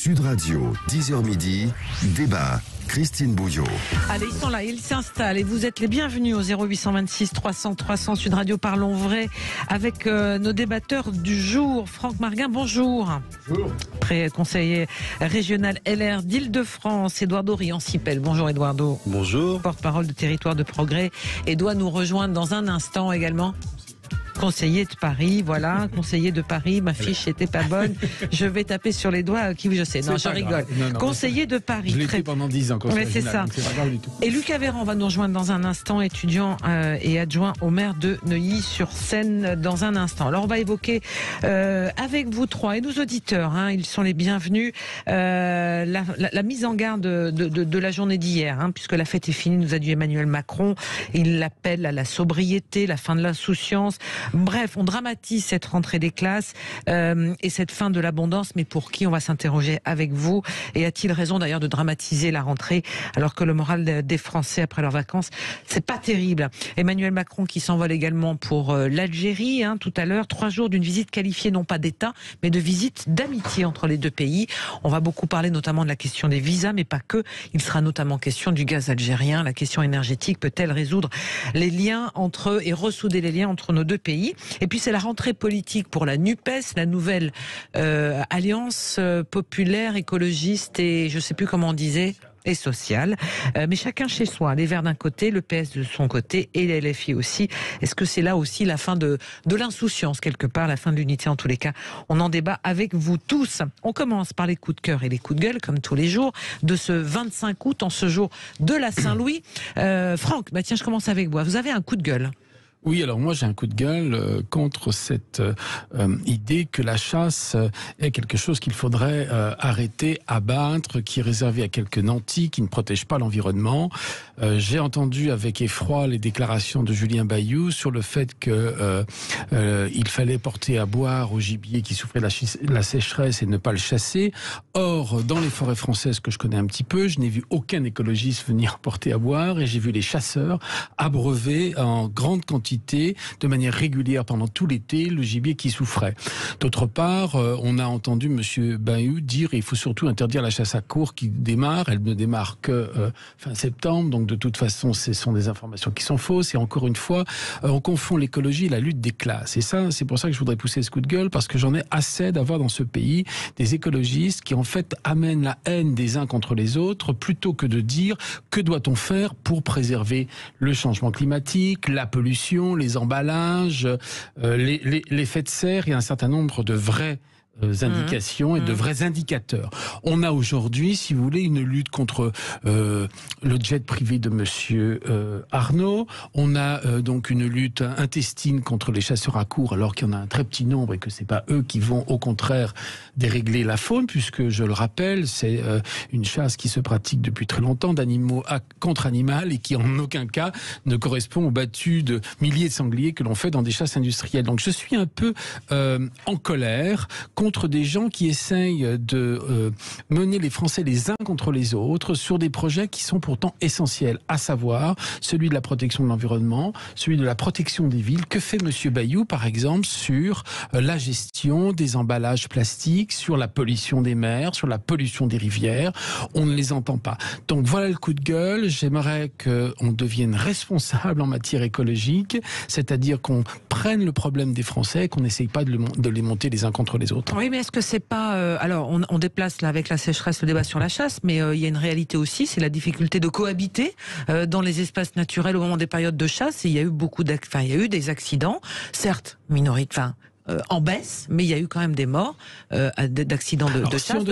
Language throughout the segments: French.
Sud Radio, 10h midi, débat. Christine Bouillot. Allez, ils sont là, ils s'installent et vous êtes les bienvenus au 0826 300 300 Sud Radio. Parlons vrai avec nos débatteurs du jour. Franck Marguin, bonjour. Bonjour. Conseiller régional LR d'Île-de-France, Eduardo Riancipel. Bonjour Eduardo. Bonjour. Porte-parole de Territoire de Progrès et doit nous rejoindre dans un instant également. Conseiller de Paris, voilà, conseiller de Paris, ma fiche était pas bonne, je vais taper sur les doigts, qui je sais, non, je rigole. Non, conseiller de Paris. Je l'ai été pendant 10 ans, conseiller c'est ça. C'est pas grave du tout. Et Lucas Véran va nous rejoindre dans un instant, étudiant et adjoint au maire de Neuilly-sur-Seine dans un instant. Alors on va évoquer avec vous trois et nos auditeurs, ils sont les bienvenus, la mise en garde de la journée d'hier, puisque la fête est finie, nous a dit Emmanuel Macron, il l'appelle à la sobriété, la fin de l'insouciance. Bref, on dramatise cette rentrée des classes et cette fin de l'abondance, mais pour qui? On va s'interroger avec vous. Et a-t-il raison d'ailleurs de dramatiser la rentrée alors que le moral des Français après leurs vacances, c'est pas terrible. Emmanuel Macron qui s'envole également pour l'Algérie tout à l'heure, 3 jours d'une visite qualifiée non pas d'État, mais de visite d'amitié entre les deux pays. On va beaucoup parler notamment de la question des visas, mais pas que. Il sera notamment question du gaz algérien. La question énergétique peut-elle résoudre les liens entre et ressouder les liens entre nos deux pays? Et puis c'est la rentrée politique pour la NUPES, la nouvelle alliance populaire, écologiste et je sais plus comment on disait, et sociale. Mais chacun chez soi, les Verts d'un côté, le PS de son côté et les LFI aussi. Est-ce que c'est là aussi la fin de l'insouciance quelque part, la fin de l'unité en tous les cas? On en débat avec vous tous. On commence par les coups de cœur et les coups de gueule comme tous les jours de ce 25 août en ce jour de la Saint-Louis. Franck, tiens, je commence avec vous. Vous avez un coup de gueule? Oui, alors moi j'ai un coup de gueule contre cette idée que la chasse est quelque chose qu'il faudrait arrêter, abattre, qui est réservé à quelques nantis, qui ne protègent pas l'environnement. J'ai entendu avec effroi les déclarations de Julien Bayou sur le fait que il fallait porter à boire au gibier qui souffrait de la sécheresse et ne pas le chasser. Or, dans les forêts françaises que je connais un petit peu, je n'ai vu aucun écologiste venir porter à boire et j'ai vu les chasseurs abreuver en grande quantité, de manière régulière pendant tout l'été, le gibier qui souffrait. D'autre part, on a entendu M. Bayou dire il faut surtout interdire la chasse à courre qui démarre. Elle ne démarre que fin septembre, donc de toute façon, ce sont des informations qui sont fausses. Et encore une fois, on confond l'écologie et la lutte des classes. Et ça, c'est pour ça que je voudrais pousser ce coup de gueule, parce que j'en ai assez d'avoir dans ce pays des écologistes qui en fait amènent la haine des uns contre les autres, plutôt que de dire que doit-on faire pour préserver le changement climatique, la pollution, les emballages, les effets de serre et un certain nombre de vraies indications et de vrais indicateurs. On a aujourd'hui, si vous voulez, une lutte contre le jet privé de monsieur Arnaud. On a donc une lutte intestine contre les chasseurs à courre, alors qu'il y en a un très petit nombre et que c'est pas eux qui vont au contraire dérégler la faune, puisque je le rappelle, c'est une chasse qui se pratique depuis très longtemps d'animaux contre animal et qui en aucun cas ne correspond au battu de milliers de sangliers que l'on fait dans des chasses industrielles. Donc je suis un peu en colère contre des gens qui essayent de mener les Français les uns contre les autres sur des projets qui sont pourtant essentiels, à savoir celui de la protection de l'environnement, celui de la protection des villes. Que fait M. Bayou, par exemple, sur la gestion des emballages plastiques, sur la pollution des mers, sur la pollution des rivières? On ne les entend pas. Donc voilà le coup de gueule. J'aimerais qu'on devienne responsable en matière écologique, c'est-à-dire qu'on prenne le problème des Français et qu'on n'essaye pas de les monter les uns contre les autres. Oui, mais est-ce que c'est pas... alors, on déplace là avec la sécheresse le débat sur la chasse, mais il y a une réalité aussi, c'est la difficulté de cohabiter dans les espaces naturels au moment des périodes de chasse. Et il y a eu il y a eu des accidents, certes minoritaires, en baisse, mais il y a eu quand même des morts d'accidents de chasse.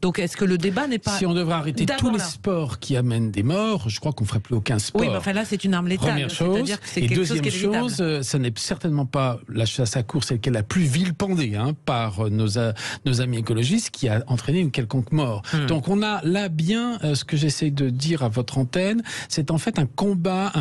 Donc est-ce que le débat n'est pas... Si on devrait arrêter tous les sports qui amènent des morts, je crois qu'on ne ferait plus aucun sport. Oui, mais enfin là c'est une arme létale. Première chose. C'est-à-dire que c'est quelque chose qui est deuxième chose, ce n'est certainement pas la chasse à courre, celle qui est la plus vilipendée par nos amis écologistes, qui a entraîné une quelconque mort. Donc on a là bien ce que j'essaie de dire à votre antenne, c'est en fait un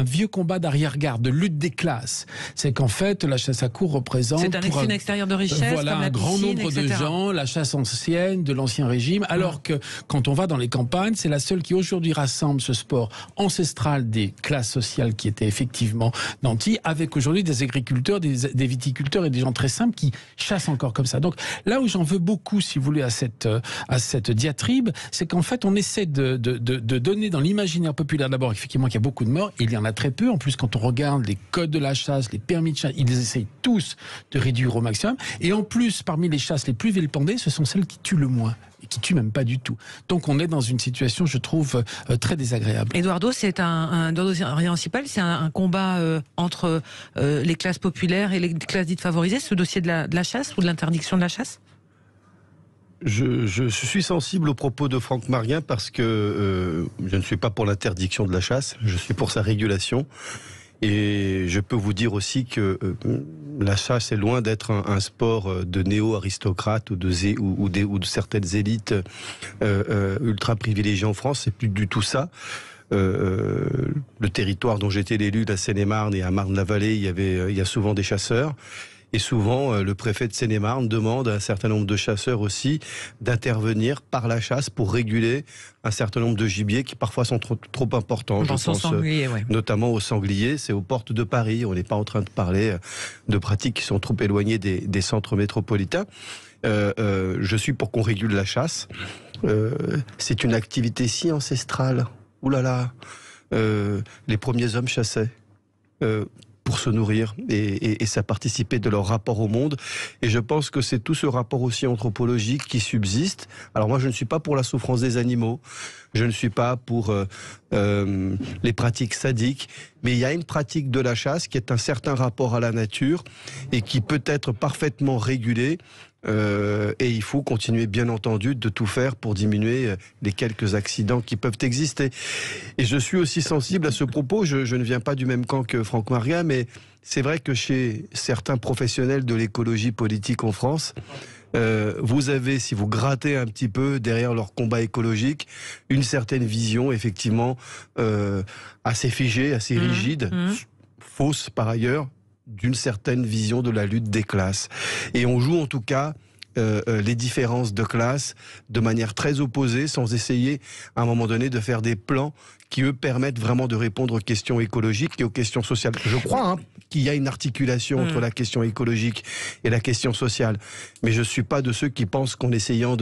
vieux combat d'arrière-garde, de lutte des classes. C'est qu'en fait la chasse à courre représente l'extrême extérieure de richesse, voilà, comme la un grand piscine, nombre etc. de gens, la chasse ancienne, de l'ancien régime, alors que quand on va dans les campagnes, c'est la seule qui aujourd'hui rassemble ce sport ancestral des classes sociales qui étaient effectivement nantis, avec aujourd'hui des agriculteurs, des viticulteurs et des gens très simples qui chassent encore comme ça. Donc là où j'en veux beaucoup, si vous voulez, à cette diatribe, c'est qu'en fait on essaie de donner dans l'imaginaire populaire d'abord effectivement qu'il y a beaucoup de morts, il y en a très peu. En plus, quand on regarde les codes de la chasse, les permis de chasse, ils essayent tous de réduire au maximum. Et en plus, parmi les chasses les plus vilipendées, ce sont celles qui tuent le moins, et qui tuent même pas du tout. Donc on est dans une situation, je trouve, très désagréable. Eduardo, c'est Eduardo Riancipal, c'est un combat entre les classes populaires et les classes dites favorisées, ce dossier de la chasse ou de l'interdiction de la chasse? Je suis sensible aux propos de Franck Marien parce que je ne suis pas pour l'interdiction de la chasse, je suis pour sa régulation. Et je peux vous dire aussi que la chasse est loin d'être un sport de néo-aristocrates ou de certaines élites ultra privilégiées en France. C'est plus du tout ça. Le territoire dont j'étais l'élu, la Seine-et-Marne et à Marne-la-Vallée, il y a souvent des chasseurs. Et souvent, le préfet de Seine-et-Marne demande à un certain nombre de chasseurs aussi d'intervenir par la chasse pour réguler un certain nombre de gibiers qui parfois sont trop importants. Je pense notamment aux sangliers, c'est aux portes de Paris. On n'est pas en train de parler de pratiques qui sont trop éloignées des centres métropolitains. Je suis pour qu'on régule la chasse. C'est une activité si ancestrale. Ouh là là, les premiers hommes chassaient. Pour se nourrir et ça participait de leur rapport au monde. Et je pense que c'est tout ce rapport aussi anthropologique qui subsiste. Alors moi, je ne suis pas pour la souffrance des animaux, je ne suis pas pour les pratiques sadiques, mais il y a une pratique de la chasse qui est un certain rapport à la nature et qui peut être parfaitement régulée. Et il faut continuer, bien entendu, de tout faire pour diminuer les quelques accidents qui peuvent exister. Et je suis aussi sensible à ce propos. Je ne viens pas du même camp que Franck Marien, mais c'est vrai que chez certains professionnels de l'écologie politique en France, vous avez, si vous grattez un petit peu derrière leur combat écologique, une certaine vision, effectivement, assez figée, assez rigide, fausse par ailleurs, d'une certaine vision de la lutte des classes. Et on joue en tout cas les différences de classe de manière très opposée, sans essayer à un moment donné de faire des plans qui eux permettent vraiment de répondre aux questions écologiques et aux questions sociales. Je crois qu'il y a une articulation entre la question écologique et la question sociale, mais je suis pas de ceux qui pensent qu'en essayant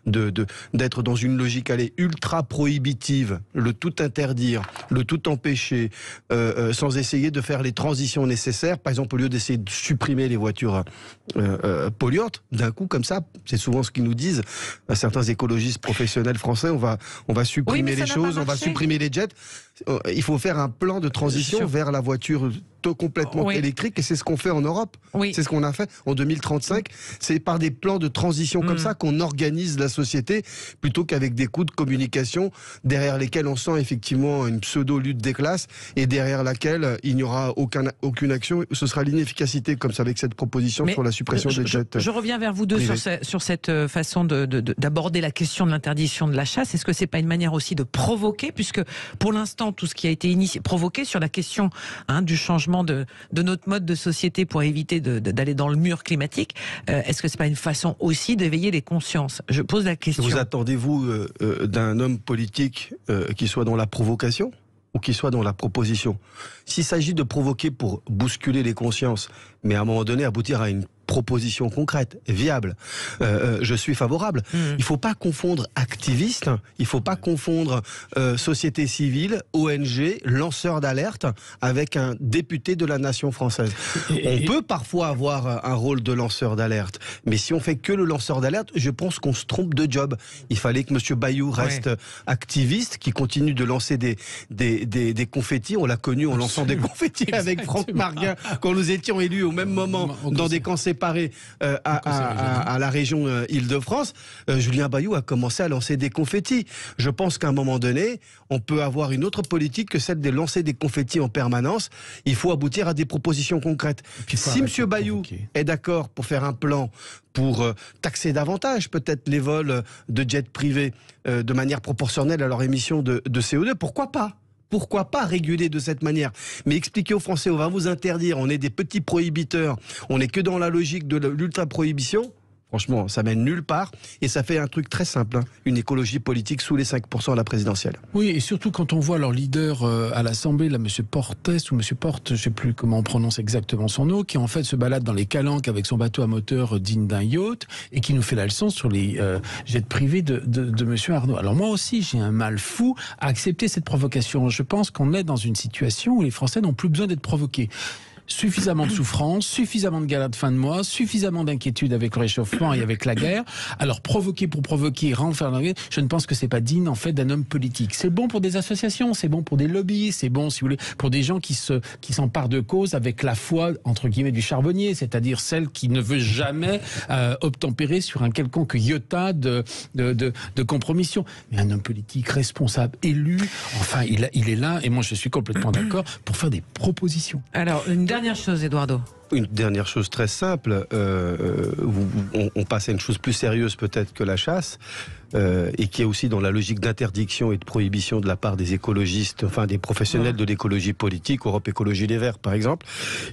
d'être dans une logique ultra prohibitive, le tout interdire, le tout empêcher, sans essayer de faire les transitions nécessaires, par exemple au lieu d'essayer de supprimer les voitures polluantes, d'un coup comme ça, c'est souvent ce qu'ils nous disent certains écologistes professionnels français, on va supprimer les choses, on va supprimer les jets. Il faut faire un plan de transition vers la voiture complètement électrique, et c'est ce qu'on fait en Europe. C'est ce qu'on a fait en 2035. C'est par des plans de transition comme ça qu'on organise la société, plutôt qu'avec des coups de communication derrière lesquels on sent effectivement une pseudo-lutte des classes et derrière laquelle il n'y aura aucune action. Ce sera l'inefficacité, comme ça avec cette proposition sur la suppression des jets. Je reviens vers vous deux sur cette façon d'aborder la question de l'interdiction de la chasse. Est-ce que c'est pas une manière aussi de provoquer, puisque pour l'instant tout ce qui a été provoqué sur la question du changement de notre mode de société pour éviter d'aller dans le mur climatique, est-ce que c'est pas une façon aussi d'éveiller les consciences? Je pose la question. Vous attendez-vous d'un homme politique qui soit dans la provocation ou qui soit dans la proposition? S'il s'agit de provoquer pour bousculer les consciences, mais à un moment donné aboutir à une proposition concrète, viable, je suis favorable. Il ne faut pas confondre activistes, il ne faut pas confondre société civile, ONG, lanceur d'alerte avec un député de la nation française. On peut parfois avoir un rôle de lanceur d'alerte, mais si on fait que le lanceur d'alerte, je pense qu'on se trompe de job. Il fallait que M. Bayou reste activiste, qui continue de lancer des confettis. On l'a connu en lançant des confettis avec Franck Marien quand nous étions élus au même moment dans des camps séparés à la région Île-de-France. Julien Bayou a commencé à lancer des confettis. Je pense qu'à un moment donné, on peut avoir une autre politique que celle de lancer des confettis en permanence. Il faut aboutir à des propositions concrètes. Si M. Bayou est d'accord pour faire un plan pour taxer davantage peut-être les vols de jets privés de manière proportionnelle à leur émission de CO2, pourquoi pas ? pourquoi pas réguler de cette manière? Mais expliquer aux Français, on va vous interdire, on est des petits prohibiteurs, on n'est que dans la logique de l'ultra-prohibition. Franchement, ça mène nulle part et ça fait un truc très simple, hein, une écologie politique sous les 5% à la présidentielle. Oui, et surtout quand on voit leur leader à l'Assemblée, là, M. Portes ou M. Porte, je ne sais plus comment on prononce exactement son nom, qui en fait se balade dans les calanques avec son bateau à moteur digne d'un yacht et qui nous fait la leçon sur les jets privés de M. Arnaud. Alors moi aussi, j'ai un mal fou à accepter cette provocation. Je pense qu'on est dans une situation où les Français n'ont plus besoin d'être provoqués. Suffisamment de souffrance, suffisamment de galères de fin de mois, suffisamment d'inquiétude avec le réchauffement et avec la guerre. Alors provoquer pour provoquer, renfermer la guerre, je ne pense que c'est pas digne en fait d'un homme politique. C'est bon pour des associations, c'est bon pour des lobbies, c'est bon si vous voulez pour des gens qui s'emparent de cause avec la foi entre guillemets du charbonnier, c'est-à-dire celle qui ne veut jamais obtempérer sur un quelconque iota de compromission. Mais un homme politique responsable, élu, enfin il est là et moi je suis complètement d'accord pour faire des propositions. Alors une dernière chose, Eduardo. Une dernière chose très simple, on passe à une chose plus sérieuse peut-être que la chasse, et qui est aussi dans la logique d'interdiction et de prohibition de la part des écologistes, enfin des professionnels de l'écologie politique, Europe Écologie Les Verts par exemple,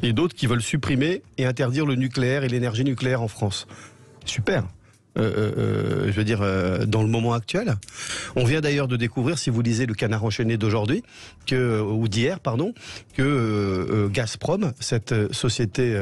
et d'autres qui veulent supprimer et interdire le nucléaire et l'énergie nucléaire en France. Super. Je veux dire, dans le moment actuel. On vient d'ailleurs de découvrir, si vous lisez le Canard enchaîné d'aujourd'hui, ou d'hier, pardon, que Gazprom, cette société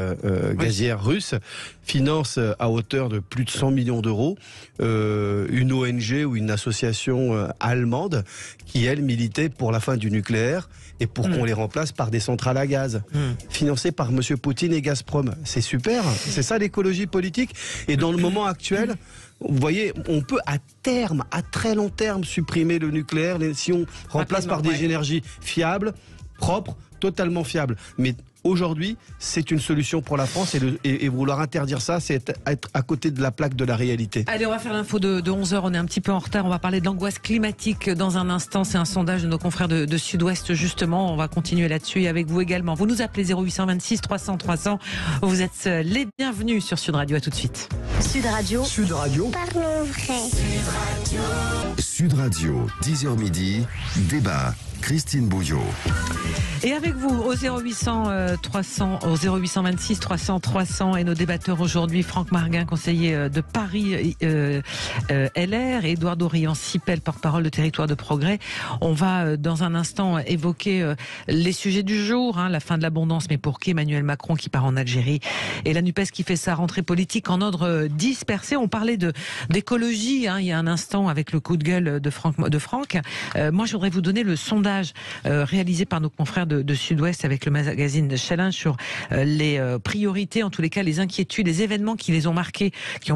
gazière russe, finance à hauteur de plus de 100 millions d'euros une ONG ou une association allemande qui, elle, militait pour la fin du nucléaire et pour qu'on les remplace par des centrales à gaz, financées par M. Poutine et Gazprom. C'est super, c'est ça l'écologie politique. Et dans le moment actuel, vous voyez, on peut à terme, à très long terme, supprimer le nucléaire si on remplace par des énergies fiables, propres, totalement fiables. Mais aujourd'hui, c'est une solution pour la France et vouloir interdire ça, c'est être à côté de la plaque de la réalité. Allez, on va faire l'info de 11h, on est un petit peu en retard, on va parler de l'angoisse climatique dans un instant, c'est un sondage de nos confrères de Sud-Ouest justement, on va continuer là-dessus et avec vous également. Vous nous appelez 0826 300 300, vous êtes les bienvenus sur Sud Radio, à tout de suite. Sud Radio. Sud Radio. Parlons vrai. Sud Radio, 10h midi, débat. Christine Bouillot. Et avec vous au 0826 300 300 et nos débatteurs aujourd'hui, Franck Marguin, conseiller de Paris LR, et Eduardo Rian-Sipel, porte-parole de Territoire de Progrès. On va dans un instant évoquer les sujets du jour, la fin de l'abondance, mais pour qui? Emmanuel Macron qui part en Algérie et la NUPES qui fait sa rentrée politique en ordre dispersé. On parlait d'écologie il y a un instant avec le coup de gueule de Franck. Moi, je voudrais vous donner le sondage réalisé par nos confrères de Sud-Ouest avec le magazine de Challenge sur les priorités, en tous les cas les inquiétudes, les événements qui ont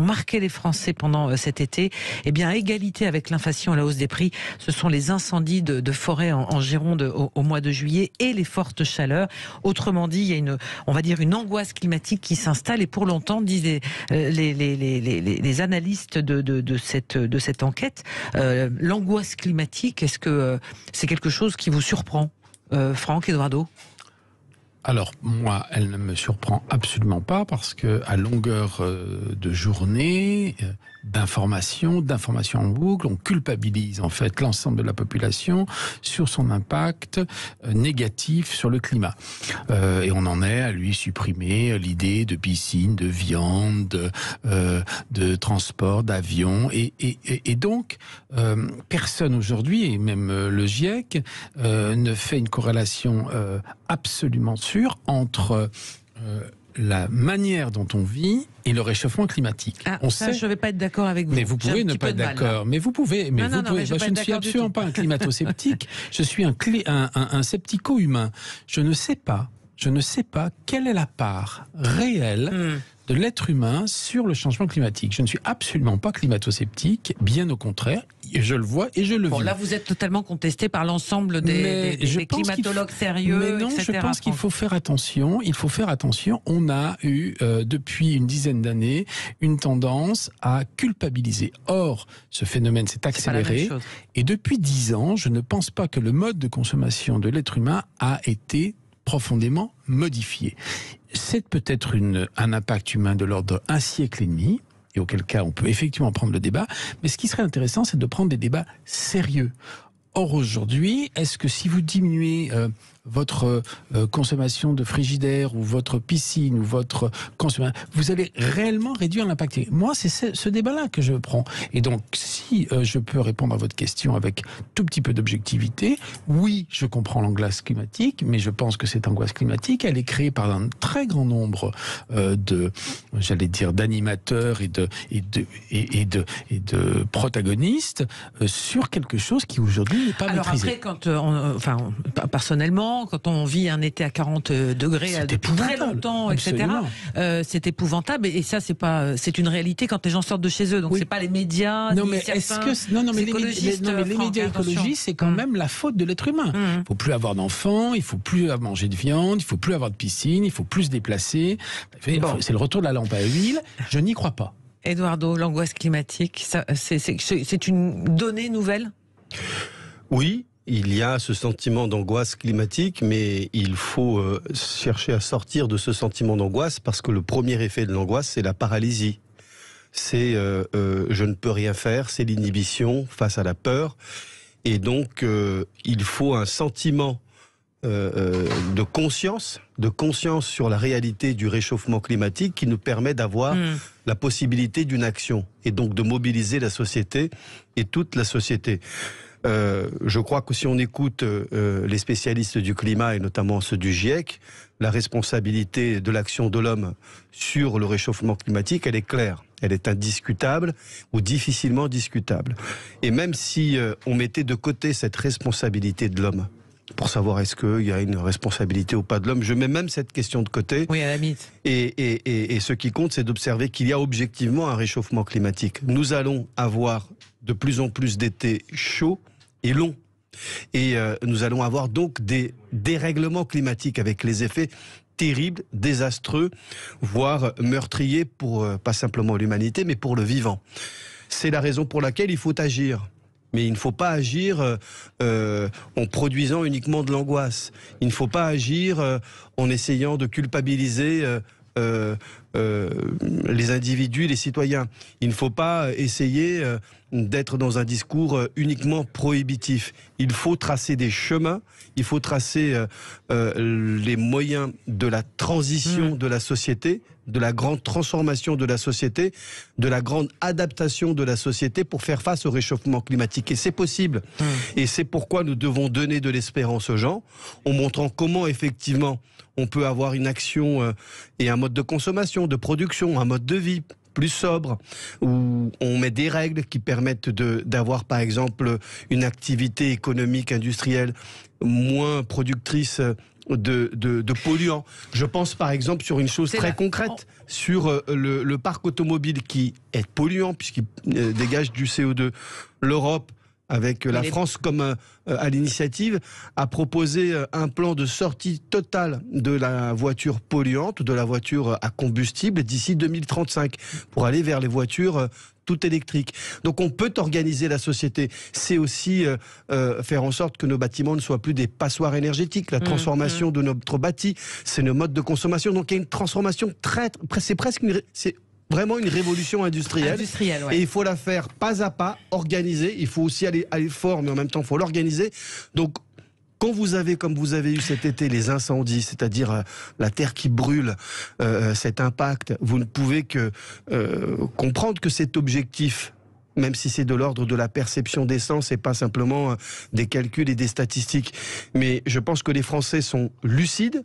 marqué les Français pendant cet été. Eh bien, à égalité avec l'inflation et la hausse des prix, ce sont les incendies de forêt en Gironde au mois de juillet et les fortes chaleurs. Autrement dit, il y a une angoisse climatique qui s'installe et pour longtemps, disent les analystes de cette enquête, l'angoisse climatique, est-ce que c'est quelque chose qui vous surprend, Franck, Eduardo? Alors, moi, elle ne me surprend absolument pas parce que à longueur de journée, d'informations en boucle, on culpabilise en fait l'ensemble de la population sur son impact négatif sur le climat. Et on en est à lui supprimer l'idée de piscine, de viande, de transport, d'avion. Et donc, personne aujourd'hui, et même le GIEC, ne fait une corrélation absolument sûre entre la manière dont on vit et le réchauffement climatique. Je ne vais pas être d'accord avec vous. Mais vous pouvez ne pas être d'accord. Mais vous pouvez. Mais vous pouvez. Je ne suis absolument pas un climato-sceptique. Je suis un sceptico-humain. Je ne sais pas quelle est la part réelle de l'être humain sur le changement climatique. Je ne suis absolument pas climato-sceptique, bien au contraire, je le vois et je le vis. Là, vous êtes totalement contesté par l'ensemble des climatologues sérieux, mais non, etc. Je pense qu'il faut faire attention. On a eu, depuis une dizaine d'années, une tendance à culpabiliser. Or, ce phénomène s'est accéléré. Et depuis 10 ans, je ne pense pas que le mode de consommation de l'être humain a été profondément modifié. C'est peut-être un impact humain de l'ordre d'un siècle et demi, et auquel cas on peut effectivement prendre le débat, mais ce qui serait intéressant, c'est de prendre des débats sérieux. Or aujourd'hui, est-ce que si vous diminuez votre consommation de frigidaire ou votre piscine ou votre consommation, vous allez réellement réduire l'impact? Moi, c'est ce débat-là que je prends. Et donc, si je peux répondre à votre question avec tout petit peu d'objectivité, oui, je comprends l'angoisse climatique, mais je pense que cette angoisse climatique, elle est créée par un très grand nombre j'allais dire, d'animateurs et de protagonistes sur quelque chose qui aujourd'hui n'est pas maîtrisé. Après, personnellement, quand on vit un été à 40 degrés depuis très longtemps, etc., c'est épouvantable. Et ça, c'est une réalité quand les gens sortent de chez eux. Donc, c'est pas les médias. Non, mais les médias écologistes, c'est quand même la faute de l'être humain. Il faut plus avoir d'enfants, il faut plus manger de viande, il faut plus avoir de piscine, il faut plus se déplacer. C'est le retour de la lampe à huile. Je n'y crois pas. Eduardo, l'angoisse climatique, c'est une donnée nouvelle? Oui. Il y a ce sentiment d'angoisse climatique, mais il faut chercher à sortir de ce sentiment d'angoisse parce que le premier effet de l'angoisse, c'est la paralysie. C'est je ne peux rien faire, c'est l'inhibition face à la peur. Et donc, il faut un sentiment de conscience sur la réalité du réchauffement climatique qui nous permet d'avoir la possibilité d'une action et donc de mobiliser la société et toute la société. Je crois que si on écoute les spécialistes du climat et notamment ceux du GIEC, la responsabilité de l'action de l'homme sur le réchauffement climatique, elle est claire. Elle est indiscutable ou difficilement discutable. Et même si on mettait de côté cette responsabilité de l'homme, pour savoir est-ce qu'il y a une responsabilité ou pas de l'homme, je mets même cette question de côté. Oui, à la limite. Et ce qui compte, c'est d'observer qu'il y a objectivement un réchauffement climatique. Nous allons avoir de plus en plus d'étés chauds et longs. Et nous allons avoir donc des dérèglements climatiques avec les effets terribles, désastreux, voire meurtriers pour pas simplement l'humanité, mais pour le vivant. C'est la raison pour laquelle il faut agir. Mais il ne faut pas agir en produisant uniquement de l'angoisse. Il ne faut pas agir en essayant de culpabiliser les individus, les citoyens. Il ne faut pas essayer d'être dans un discours uniquement prohibitif. Il faut tracer des chemins, il faut tracer les moyens de la transition de la société, de la grande transformation de la société, de la grande adaptation de la société pour faire face au réchauffement climatique. Et c'est possible. Et c'est pourquoi nous devons donner de l'espérance aux gens, en montrant comment effectivement on peut avoir une action et un mode de consommation, de production, un mode de vie plus sobre, où on met des règles qui permettent d'avoir par exemple une activité économique, industrielle moins productrice de polluants. Je pense par exemple sur une chose très concrète, sur le parc automobile qui est polluant puisqu'il dégage du CO2. L'Europe, avec la France comme à l'initiative, a proposé un plan de sortie totale de la voiture polluante, de la voiture à combustible d'ici 2035, pour aller vers les voitures toutes électriques. Donc on peut organiser la société. C'est aussi faire en sorte que nos bâtiments ne soient plus des passoires énergétiques. La transformation de notre bâti, c'est nos modes de consommation. Donc il y a une transformation c'est vraiment une révolution industrielle. Ouais. Et il faut la faire pas à pas, organiser. Il faut aussi aller fort, mais en même temps, il faut l'organiser. Donc, quand vous avez, comme vous avez eu cet été, les incendies, c'est-à-dire la terre qui brûle, cet impact, vous ne pouvez que comprendre que cet objectif, même si c'est de l'ordre de la perception des sens et pas simplement des calculs et des statistiques. Mais je pense que les Français sont lucides.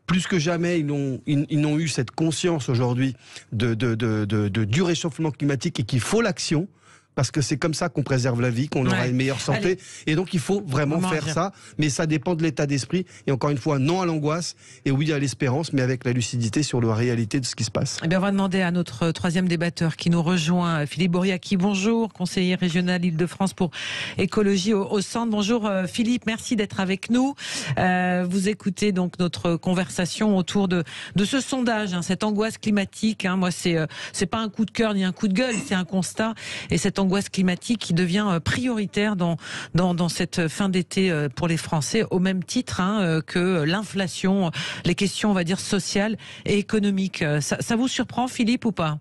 Plus que jamais, ils n'ont eu cette conscience aujourd'hui du réchauffement climatique et qu'il faut l'action. Parce que c'est comme ça qu'on préserve la vie, qu'on aura une meilleure santé. Allez. Et donc, il faut vraiment faire ça. Mais ça dépend de l'état d'esprit. Et encore une fois, non à l'angoisse. Et oui à l'espérance, mais avec la lucidité sur la réalité de ce qui se passe. Eh bien, on va demander à notre troisième débatteur qui nous rejoint, Philippe Boriaki. Bonjour, conseiller régional Île-de-France pour écologie au Centre. Bonjour Philippe, merci d'être avec nous. Vous écoutez donc notre conversation autour de ce sondage, cette angoisse climatique. Moi, c'est pas un coup de cœur ni un coup de gueule, c'est un constat. Et cette angoisse climatique qui devient prioritaire dans cette fin d'été pour les Français, au même titre que l'inflation, les questions, on va dire, sociales et économiques. Ça vous surprend, Philippe, ou pas ?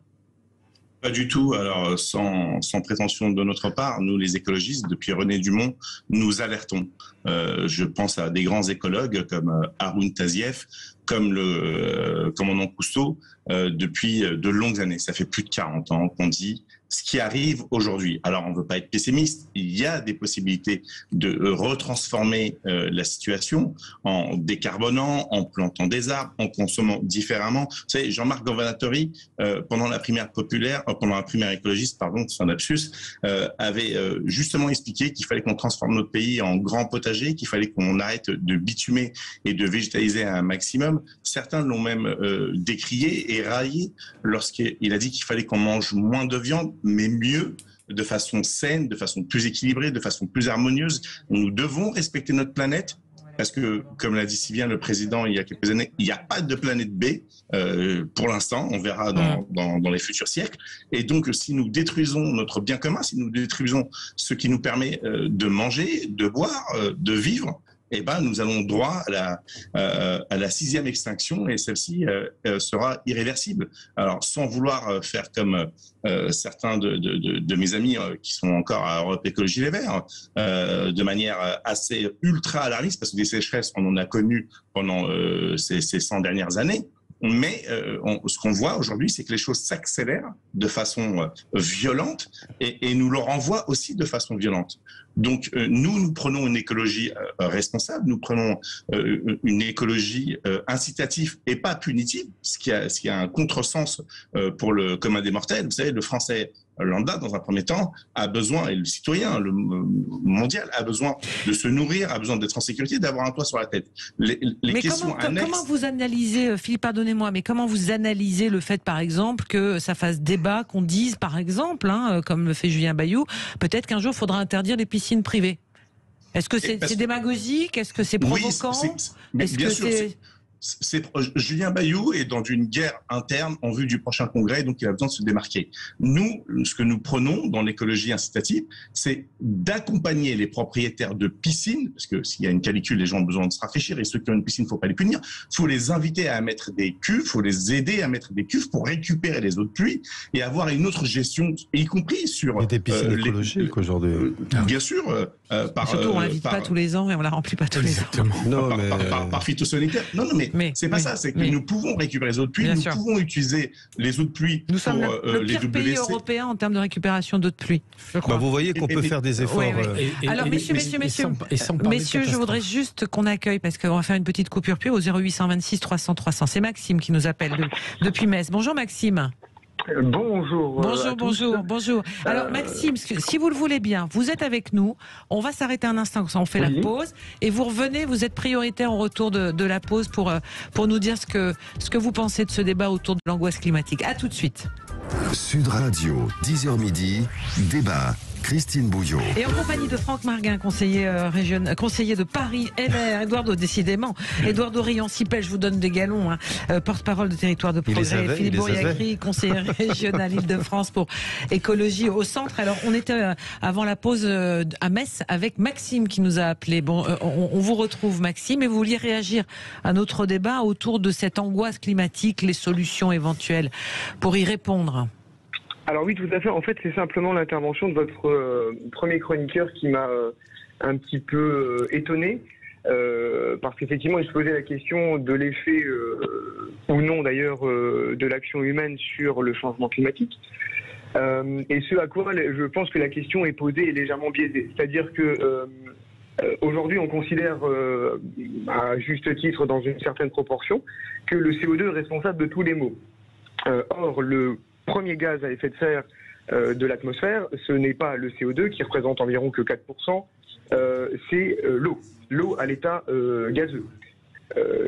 Pas du tout. Alors, sans prétention de notre part, nous, les écologistes, depuis René Dumont, nous alertons. Je pense à des grands écologues comme Haroun Tazieff, comme le commandant Cousteau, depuis de longues années. Ça fait plus de 40 ans qu'on dit ce qui arrive aujourd'hui. Alors, on ne veut pas être pessimiste. Il y a des possibilités de retransformer la situation en décarbonant, en plantant des arbres, en consommant différemment. Vous savez, Jean-Marc Gambanatori, pendant la primaire populaire, pendant la primaire écologiste, pardon, c'est un lapsus, avait justement expliqué qu'il fallait qu'on transforme notre pays en grand potager, qu'il fallait qu'on arrête de bitumer et de végétaliser un maximum. Certains l'ont même décrié et raillé lorsqu'il a dit qu'il fallait qu'on mange moins de viande, mais mieux, de façon saine, de façon plus équilibrée, de façon plus harmonieuse. Nous devons respecter notre planète parce que, comme l'a dit si bien le président il y a quelques années, il n'y a pas de planète B pour l'instant, on verra dans les futurs siècles. Et donc, si nous détruisons notre bien commun, si nous détruisons ce qui nous permet de manger, de boire, de vivre, eh ben, nous allons droit à la 6e extinction et celle-ci sera irréversible. Alors, sans vouloir faire comme certains de mes amis qui sont encore à Europe Écologie Les Verts, de manière assez ultra alarmiste, parce que des sécheresses, on en a connu pendant ces 100 dernières années. Mais ce qu'on voit aujourd'hui, c'est que les choses s'accélèrent de façon violente et nous le renvoient aussi de façon violente. Donc nous prenons une écologie responsable, nous prenons une écologie incitative et pas punitive, ce qui a un contresens pour le commun des mortels. Vous savez, le Français lambda, dans un premier temps, a besoin, et le citoyen, le mondial, a besoin de se nourrir, a besoin d'être en sécurité, d'avoir un toit sur la tête. Les questions annexes... Comment vous analysez, Philippe, pardonnez-moi, mais comment vous analysez le fait, par exemple, que ça fasse débat, qu'on dise, par exemple, comme le fait Julien Bayou, peut-être qu'un jour, il faudra interdire les piscines privées? Est-ce que c'est démagogique? Est-ce que c'est provocant? Bien sûr, Julien Bayou est dans une guerre interne en vue du prochain congrès, donc il a besoin de se démarquer. Nous, ce que nous prenons dans l'écologie incitative, c'est d'accompagner les propriétaires de piscines, parce que s'il y a une canicule, les gens ont besoin de se rafraîchir, et ceux qui ont une piscine, il ne faut pas les punir. Il faut les inviter à mettre des cuves, il faut les aider à mettre des cuves pour récupérer les eaux de pluie et avoir une autre gestion, y compris sur... Et des piscines écologiques aujourd'hui. Bien sûr. Surtout, on ne l'invite pas tous les ans et on ne la remplit pas tous les ans. Par phytosanitaire. Non, mais c'est pas ça. C'est que nous pouvons récupérer les eaux de pluie, nous pouvons utiliser les eaux de pluie pour sommes le pire pays européen en termes de récupération d'eau de pluie, je crois. Vous voyez qu'on peut faire des efforts. Alors, messieurs, je voudrais juste qu'on accueille, parce qu'on va faire une petite coupure pub au 0826 300 300. C'est Maxime qui nous appelle depuis Metz. Bonjour Maxime. Bonjour. Alors Maxime, si vous le voulez bien, vous êtes avec nous. On va s'arrêter un instant, on fait la pause, et vous revenez. Vous êtes prioritaire au retour de la pause pour nous dire ce que vous pensez de ce débat autour de l'angoisse climatique. À tout de suite. Sud Radio, 10h midi, débat. Christine Bouillot. Et en compagnie de Franck Marguin, conseiller de Paris LR, Eduardo, décidément, Eduardo Rion-Sipel, je vous donne des galons, porte-parole de Territoire de Progrès, Philippe Bouriacri, conseiller régional Île-de-France pour écologie au centre. Alors, on était avant la pause à Metz avec Maxime qui nous a appelé. Bon, on vous retrouve Maxime, et vous vouliez réagir à notre débat autour de cette angoisse climatique, les solutions éventuelles pour y répondre. Alors oui, tout à fait. En fait, c'est simplement l'intervention de votre premier chroniqueur qui m'a un petit peu étonné, parce qu'effectivement, il se posait la question de l'effet, ou non d'ailleurs, de l'action humaine sur le changement climatique. Et ce à quoi je pense que la question est posée est légèrement biaisée. C'est-à-dire que aujourd'hui, on considère, à juste titre, dans une certaine proportion, que le CO2 est responsable de tous les maux. Or, le premier gaz à effet de serre de l'atmosphère, ce n'est pas le CO2 qui représente environ que 4%, c'est l'eau à l'état gazeux.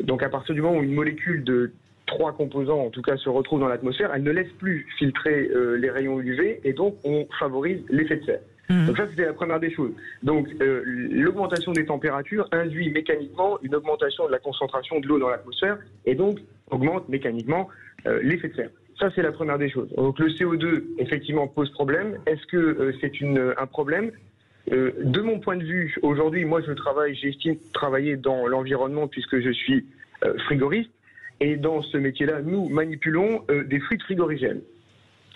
Donc à partir du moment où une molécule de 3 composants, en tout cas, se retrouve dans l'atmosphère, elle ne laisse plus filtrer les rayons UV, et donc on favorise l'effet de serre. Donc ça, c'était la première des choses. Donc l'augmentation des températures induit mécaniquement une augmentation de la concentration de l'eau dans l'atmosphère, et donc augmente mécaniquement l'effet de serre. Ça, c'est la première des choses. Donc le CO2, effectivement, pose problème. Est-ce que c'est un problème ? De mon point de vue, aujourd'hui, moi, j'estime travailler dans l'environnement puisque je suis frigoriste. Et dans ce métier-là, nous manipulons des fluides frigorigènes.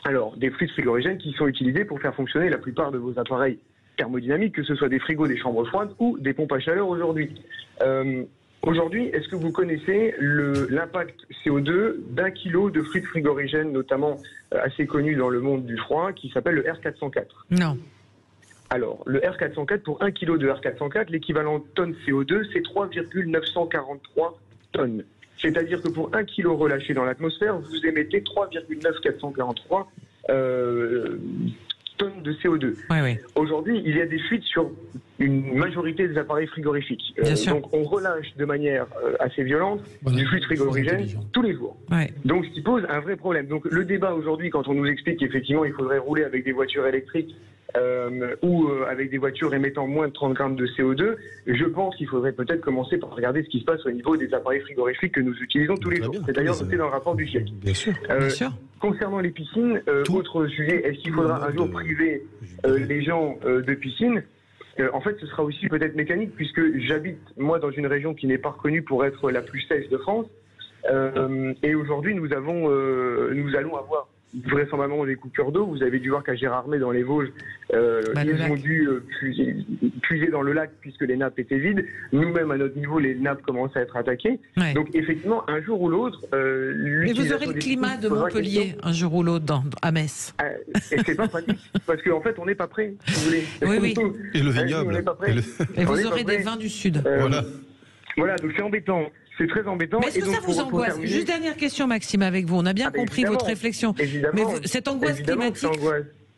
Alors, des fluides frigorigènes qui sont utilisés pour faire fonctionner la plupart de vos appareils thermodynamiques, que ce soit des frigos, des chambres froides ou des pompes à chaleur aujourd'hui. Aujourd'hui, est-ce que vous connaissez l'impact CO2 d'1 kilo de fluide frigorigène, notamment assez connu dans le monde du froid, qui s'appelle le R404? Non. Alors, le R404, pour 1 kg de R404, l'équivalent tonne CO2, c'est 3,943 tonnes. C'est-à-dire que pour 1 kg relâché dans l'atmosphère, vous émettez 3,9443 tonnes de CO2. Oui, oui. Aujourd'hui, il y a des fuites sur une majorité des appareils frigorifiques. Donc, on relâche de manière assez violente du fluide frigorigène tous les jours. Ouais. Donc, ce qui pose un vrai problème. Donc, le débat aujourd'hui, quand on nous explique qu'effectivement, il faudrait rouler avec des voitures électriques ou avec des voitures émettant moins de 30 grammes de CO2, je pense qu'il faudrait peut-être commencer par regarder ce qui se passe au niveau des appareils frigorifiques que nous utilisons tous les jours. C'est d'ailleurs noté dans le rapport du GIEC. Bien sûr. Bien sûr. Concernant les piscines, autre sujet, est-ce qu'il faudra un jour priver les gens de piscines? En fait, ce sera aussi peut-être mécanique, puisque j'habite, moi, dans une région qui n'est pas reconnue pour être la plus sèche de France. Et aujourd'hui, nous allons avoir vraisemblablement des coupures d'eau. Vous avez dû voir qu'à Gérardmer, dans les Vosges, ils ont dû puiser dans le lac puisque les nappes étaient vides. Nous-mêmes, à notre niveau, les nappes commencent à être attaquées. Ouais. Donc, effectivement, un jour ou l'autre... Mais vous aurez le climat de Montpellier, un jour ou l'autre, à Metz. Et c'est pas pratique, parce qu'en fait, on n'est pas prêt, si vous voulez. Oui. Et le vignoble. Et vous aurez des vins du Sud. Voilà, donc c'est embêtant. C'est très embêtant. Mais est-ce que ça vous angoisse? Juste dernière question, Maxime, avec vous. On a bien compris votre réflexion. Mais cette angoisse climatique...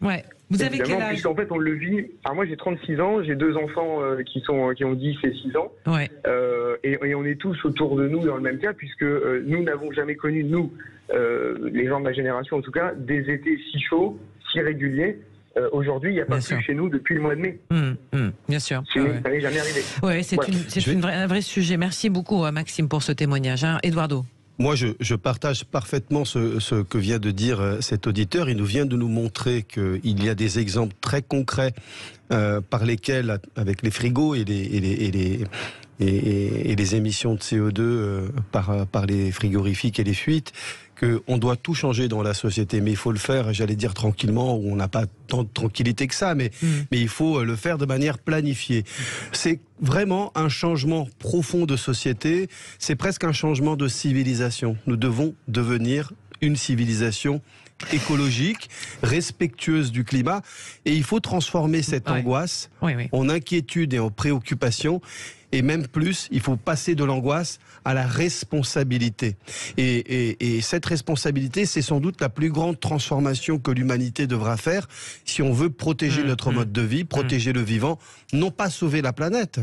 Ouais. Vous avez quel âge? Puisqu'en fait, on le vit. Alors moi, j'ai 36 ans, j'ai 2 enfants qui ont 10 et 6 ans. Ouais. Et on est tous autour de nous dans le même cas, puisque nous n'avons jamais connu, les gens de ma génération en tout cas, des étés si chauds, si réguliers. Aujourd'hui, il n'y a pas plu chez nous depuis le mois de mai. Bien sûr. Ça n'est jamais arrivé. Oui, c'est un vrai sujet. Merci beaucoup, Maxime, pour ce témoignage. Eduardo. Moi, je partage parfaitement ce que vient de dire cet auditeur. Il vient de nous montrer qu'il y a des exemples très concrets par lesquels, avec les frigos et les émissions de CO2 par les frigorifiques et les fuites, qu'on doit tout changer dans la société. Mais il faut le faire, j'allais dire tranquillement, où on n'a pas tant de tranquillité que ça, mais il faut le faire de manière planifiée. C'est vraiment un changement profond de société, c'est presque un changement de civilisation. Nous devons devenir une civilisation écologique, respectueuse du climat, et il faut transformer cette angoisse en inquiétude et en préoccupation. Et même plus, il faut passer de l'angoisse à la responsabilité. Et cette responsabilité, c'est sans doute la plus grande transformation que l'humanité devra faire si on veut protéger notre mode de vie, protéger le vivant, non pas sauver la planète,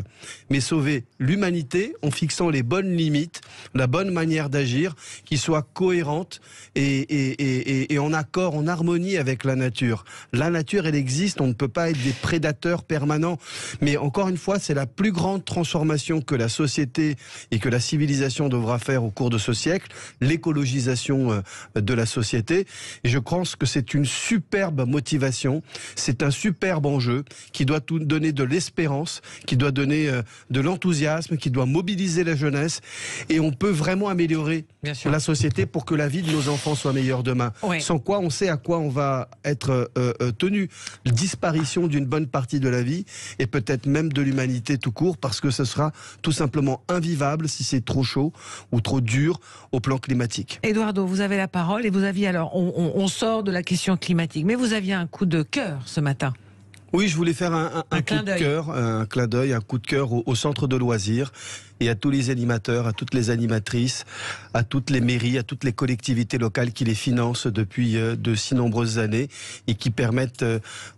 mais sauver l'humanité en fixant les bonnes limites, la bonne manière d'agir, qui soit cohérente et en accord, en harmonie avec la nature. La nature, elle existe, on ne peut pas être des prédateurs permanents. Mais encore une fois, c'est la plus grande transformation que la société et que la civilisation devra faire au cours de ce siècle, l'écologisation de la société. Et je pense que c'est une superbe motivation, c'est un superbe enjeu qui doit donner de l'espérance, qui doit donner de l'enthousiasme, qui doit mobiliser la jeunesse. Et on peut vraiment améliorer la société pour que la vie de nos enfants soit meilleure demain. Sans quoi, on sait à quoi on va être tenu. Disparition d'une bonne partie de la vie et peut-être même de l'humanité tout court, parce que ce sera tout simplement invivable si c'est trop chaud ou trop dur au plan climatique. Eduardo, vous avez la parole et vous aviez alors, on sort de la question climatique, mais vous aviez un coup de cœur ce matin. Oui, je voulais faire un coup de cœur, un clin d'œil, un coup de cœur au centre de loisirs et à tous les animateurs, à toutes les animatrices, à toutes les mairies, à toutes les collectivités locales qui les financent depuis de si nombreuses années et qui permettent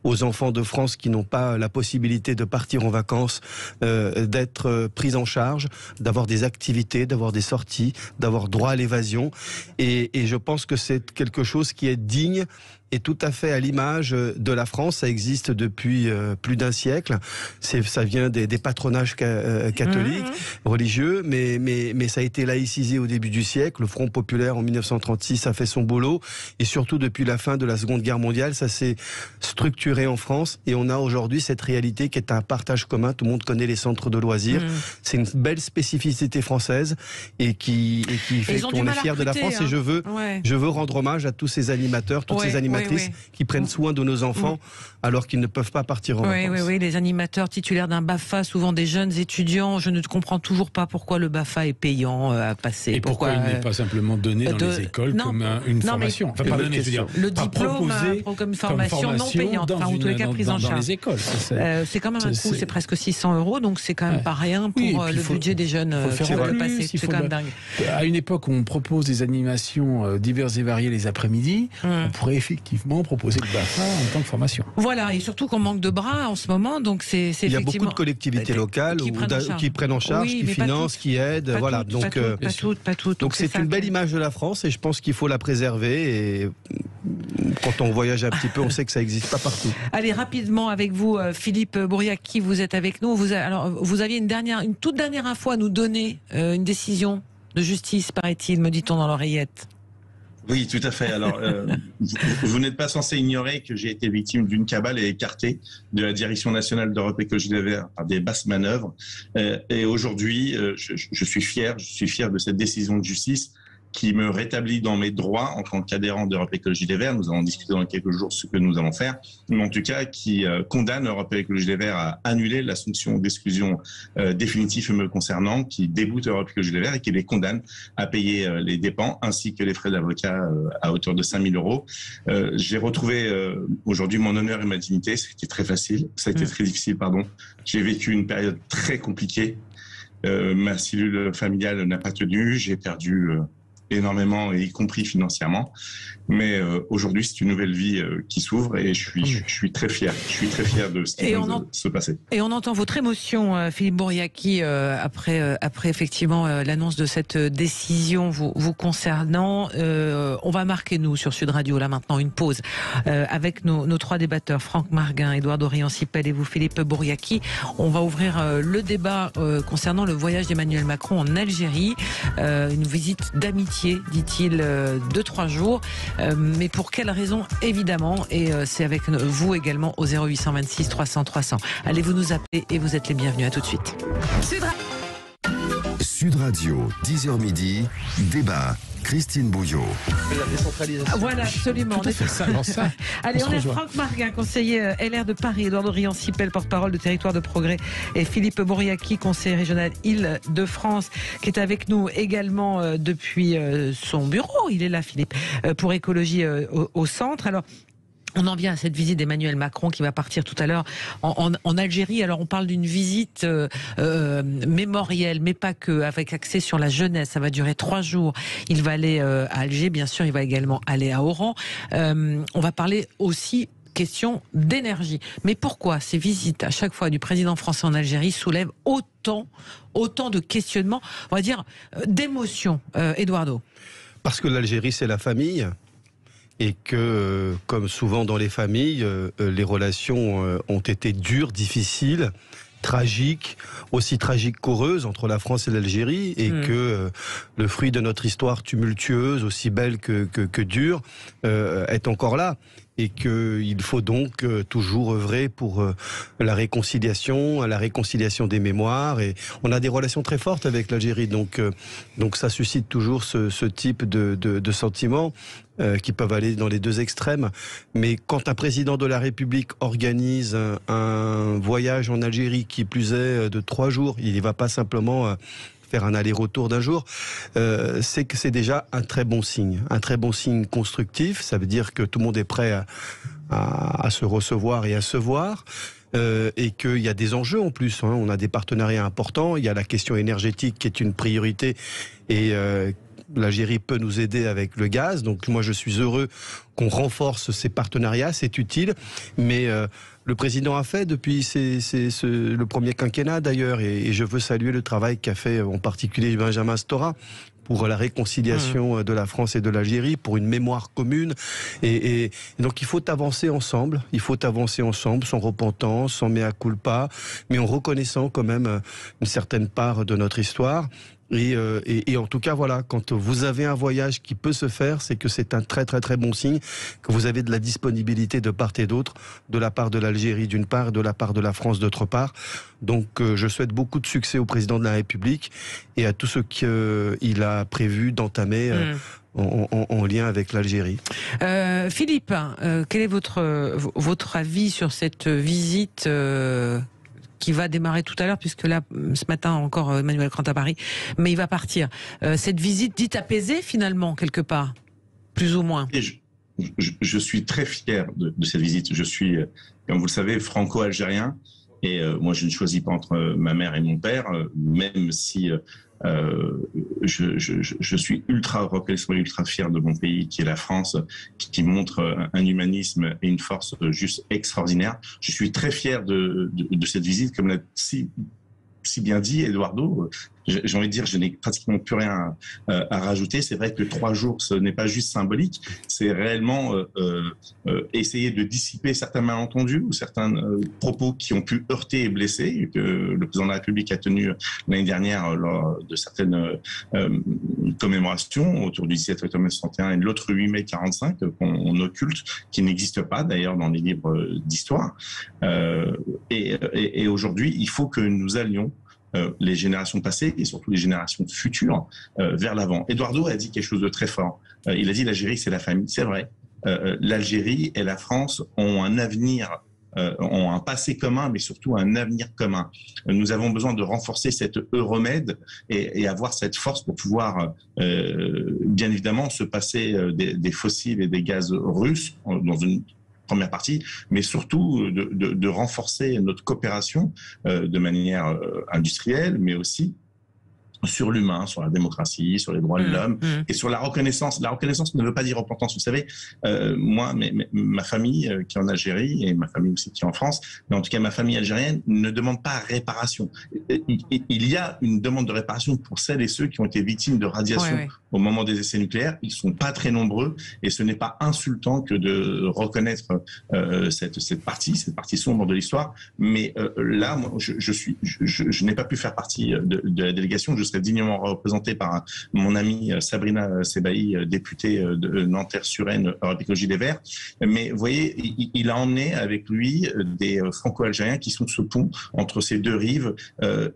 aux enfants de France qui n'ont pas la possibilité de partir en vacances d'être pris en charge, d'avoir des activités, d'avoir des sorties, d'avoir droit à l'évasion. Et je pense que c'est quelque chose qui est digne et tout à fait à l'image de la France. Ça existe depuis plus d'un siècle. Ça vient des patronages catholiques, religieux, mais ça a été laïcisé au début du siècle. Le Front populaire en 1936 a fait son boulot, et surtout depuis la fin de la Seconde Guerre mondiale, ça s'est structuré en France, et on a aujourd'hui cette réalité qui est un partage commun. Tout le monde connaît les centres de loisirs. C'est une belle spécificité française et qui fait qu'on est fier de la France. Et je veux rendre hommage à tous ces animateurs, toutes ces animatrices animatrices qui prennent soin de nos enfants alors qu'ils ne peuvent pas partir en vacances. Oui, les animateurs titulaires d'un BAFA, souvent des jeunes étudiants. Je ne comprends toujours pas pourquoi le BAFA est payant à passer. Et pourquoi il n'est pas simplement donné dans les écoles comme une formation. Enfin, pas donné, je veux dire, le diplôme comme formation non payante, enfin, en tous les cas prise en charge. Dans les écoles. C'est quand même un coût, c'est presque 600 €, donc c'est quand même pas rien pour le budget des jeunes qui veulent le passer. C'est quand même dingue. À une époque où on propose des animations diverses et variées les après-midi, on pourrait effectivement proposer le BAFA en tant que formation. Voilà, et surtout qu'on manque de bras en ce moment, donc c'est il y a beaucoup de collectivités locales qui prennent en charge, qui financent, qui aident. Voilà, donc pas toutes. Donc c'est une belle image de la France et je pense qu'il faut la préserver. Et quand on voyage un petit peu, on sait que ça n'existe pas partout. Allez, rapidement avec vous, Philippe Bouriaki, vous êtes avec nous. Vous aviez une toute dernière info à nous donner, une décision de justice, paraît-il, me dit-on dans l'oreillette. Oui, tout à fait. Alors, vous n'êtes pas censé ignorer que j'ai été victime d'une cabale et écarté de la Direction nationale d'Europe Écologie Les Verts par des basses manœuvres. Et aujourd'hui, je suis fier de cette décision de justice qui me rétablit dans mes droits en tant qu'adhérent d'Europe Écologie Les Verts. Nous allons discuter dans quelques jours ce que nous allons faire, mais en tout cas qui condamne Europe Écologie Les Verts à annuler la sanction d'exclusion définitive me concernant, qui déboute Europe Écologie Les Verts et qui les condamne à payer les dépenses ainsi que les frais d'avocat à hauteur de 5 000 €. J'ai retrouvé aujourd'hui mon honneur et ma dignité. Ça a été très facile, ça a été très difficile, pardon. J'ai vécu une période très compliquée. Ma cellule familiale n'a pas tenu, j'ai perdu énormément, y compris financièrement. Mais aujourd'hui, c'est une nouvelle vie qui s'ouvre et je suis très fier. Je suis très fier de ce qui vient de se passer. Et on entend votre émotion, Philippe Bouriaki, après effectivement l'annonce de cette décision vous concernant. On va marquer, nous, sur Sud Radio, là maintenant, une pause avec nos trois débatteurs, Franck Marguin, Édouard Dorian-Sipel et vous, Philippe Bouriaki. On va ouvrir le débat concernant le voyage d'Emmanuel Macron en Algérie. Une visite d'amitié, dit-il, de 3 jours. Mais pour quelle raison, évidemment, et c'est avec vous également au 0826 300 300. Allez, vous nous appelez et vous êtes les bienvenus. À tout de suite. Sud Radio, 10h midi, débat. Christine Bouillot. La décentralisation. Voilà, absolument. Allez, on est Franck Marguin, conseiller LR de Paris, Édouard Dorian-Sipel, porte-parole de Territoire de Progrès, et Philippe Bouriaki, conseiller régional Île-de-France, qui est avec nous également depuis son bureau. Il est là, Philippe, pour Écologie au centre. Alors, on en vient à cette visite d'Emmanuel Macron qui va partir tout à l'heure en Algérie. Alors on parle d'une visite mémorielle, mais pas que, avec accès sur la jeunesse. Ça va durer 3 jours. Il va aller à Alger, bien sûr. Il va également aller à Oran. On va parler aussi question d'énergie. Mais pourquoi ces visites à chaque fois du président français en Algérie soulèvent autant de questionnements, on va dire d'émotions, Eduardo? Parce que l'Algérie, c'est la famille. Et que, comme souvent dans les familles, les relations ont été dures, difficiles, tragiques, aussi tragiques qu'heureuses entre la France et l'Algérie, et que le fruit de notre histoire tumultueuse, aussi belle que dure, est encore là. Et qu'il faut donc toujours œuvrer pour la réconciliation des mémoires. Et on a des relations très fortes avec l'Algérie, donc ça suscite toujours ce type de sentiments qui peuvent aller dans les deux extrêmes. Mais quand un président de la République organise un voyage en Algérie, qui plus est de 3 jours, il n'y va pas simplement faire un aller-retour d'un jour, c'est que c'est déjà un très bon signe constructif. Ça veut dire que tout le monde est prêt à se recevoir et à se voir. Et qu'il y a des enjeux en plus, hein. On a des partenariats importants, il y a la question énergétique qui est une priorité, et l'Algérie peut nous aider avec le gaz. Donc moi je suis heureux qu'on renforce ces partenariats, c'est utile. Mais le président a fait depuis le premier quinquennat d'ailleurs, et je veux saluer le travail qu'a fait en particulier Benjamin Stora pour la réconciliation de la France et de l'Algérie, pour une mémoire commune. Et donc il faut avancer ensemble, sans repentance, sans mea culpa, mais en reconnaissant quand même une certaine part de notre histoire. Et en tout cas, voilà, quand vous avez un voyage qui peut se faire, c'est que c'est un très très très bon signe, que vous avez de la disponibilité de part et d'autre, de la part de l'Algérie d'une part, de la part de la France d'autre part. Donc je souhaite beaucoup de succès au président de la République et à tout ce qu'il a prévu d'entamer en lien avec l'Algérie. Philippe, quel est votre avis sur cette visite qui va démarrer tout à l'heure, puisque là, ce matin encore, Emmanuel Macron à Paris, mais il va partir. Cette visite dite apaisée, finalement, quelque part, plus ou moins. Et je suis très fier de cette visite. Je suis, comme vous le savez, franco-algérien. Et moi, je ne choisis pas entre ma mère et mon père, même si je suis ultra reconnaissant et ultra fier de mon pays, qui est la France, qui montre un humanisme et une force juste extraordinaire. Je suis très fier de cette visite, comme l'a si bien dit Eduardo. J'ai envie de dire, je n'ai pratiquement plus rien à rajouter. C'est vrai que 3 jours, ce n'est pas juste symbolique, c'est réellement essayer de dissiper certains malentendus ou certains propos qui ont pu heurter et blesser, et que le président de la République a tenu l'année dernière lors de certaines commémorations autour du 17 octobre 1961 et de l'autre 8 mai 45 qu'on occulte, qui n'existe pas d'ailleurs dans les livres d'histoire. Et aujourd'hui, il faut que nous allions les générations passées et surtout les générations futures vers l'avant. Eduardo a dit quelque chose de très fort. Il a dit l'Algérie, c'est la famille. C'est vrai. L'Algérie et la France ont un avenir, ont un passé commun, mais surtout un avenir commun. Nous avons besoin de renforcer cette Euromède et avoir cette force pour pouvoir, bien évidemment, se passer des fossiles et des gaz russes dans une première partie, mais surtout de renforcer notre coopération de manière industrielle, mais aussi sur l'humain, sur la démocratie, sur les droits de l'homme et sur la reconnaissance. La reconnaissance ne veut pas dire repentance. Vous savez, moi, ma famille qui est en Algérie et ma famille aussi qui est en France, mais en tout cas ma famille algérienne ne demande pas réparation. Il y a une demande de réparation pour celles et ceux qui ont été victimes de radiation au moment des essais nucléaires. Ils sont pas très nombreux et ce n'est pas insultant que de reconnaître cette partie sombre de l'histoire. Mais là, moi, je n'ai pas pu faire partie de la délégation. Je serai dignement représenté par mon amie Sabrina Sebaï, députée de Nanterre-sur-Aisne, Europe Écologie des Verts. Mais vous voyez, il a emmené avec lui des franco-algériens qui sont ce pont entre ces deux rives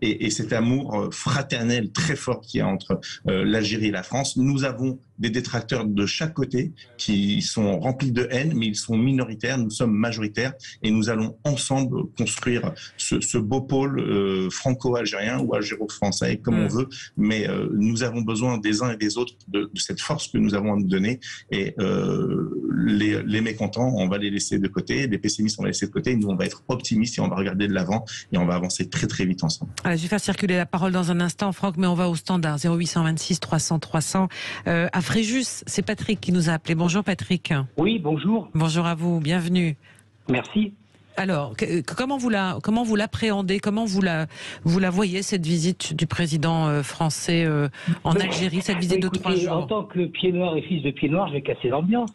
et cet amour fraternel très fort qu'il y a entre l'Algérie et la France. Nous avons des détracteurs de chaque côté qui sont remplis de haine, mais ils sont minoritaires, nous sommes majoritaires et nous allons ensemble construire ce beau pôle franco-algérien ou algéro-français, comme on veut, mais nous avons besoin des uns et des autres de cette force que nous avons à nous donner et les mécontents, on va les laisser de côté, les pessimistes, on va les laisser de côté, et nous on va être optimistes et on va regarder de l'avant et on va avancer très très vite ensemble. Allez, je vais faire circuler la parole dans un instant, Franck, mais on va au standard 0826 300 300. À Fréjus, c'est Patrick qui nous a appelé. Bonjour Patrick. Oui, bonjour. Bonjour à vous, bienvenue. Merci. Alors, comment vous l'appréhendez, comment vous la voyez, cette visite du président français en Algérie, cette visite de 3 jours? En tant que pied noir et fils de pied noir, je vais casser l'ambiance.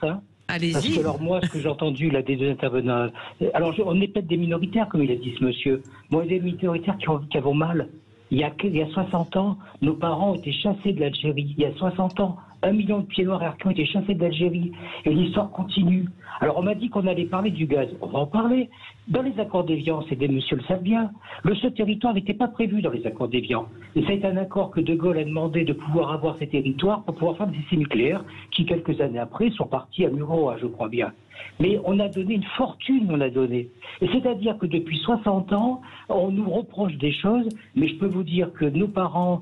Allez-y. Parce que alors moi, ce que j'ai entendu là des deux intervenants, alors on est peut-être des minoritaires, comme il a dit ce monsieur. Moi, des minoritaires qui avons mal. Il y a 60 ans, nos parents ont été chassés de l'Algérie. Il y a 60 ans, 1 million de pieds noirs et arcs ont été chassés de l'Algérie. Et l'histoire continue. Alors on m'a dit qu'on allait parler du gaz. On va en parler. Dans les accords d'Évian, et des messieurs le savent bien, ce territoire n'était pas prévu dans les accords d'Évian. Et ça a été un accord que De Gaulle a demandé de pouvoir avoir ces territoires pour pouvoir faire des essais nucléaires qui, quelques années après, sont partis à Muroa, je crois bien. Mais on a donné une fortune, on a donné. Et c'est-à-dire que depuis 60 ans, on nous reproche des choses, mais je peux vous dire que nos parents,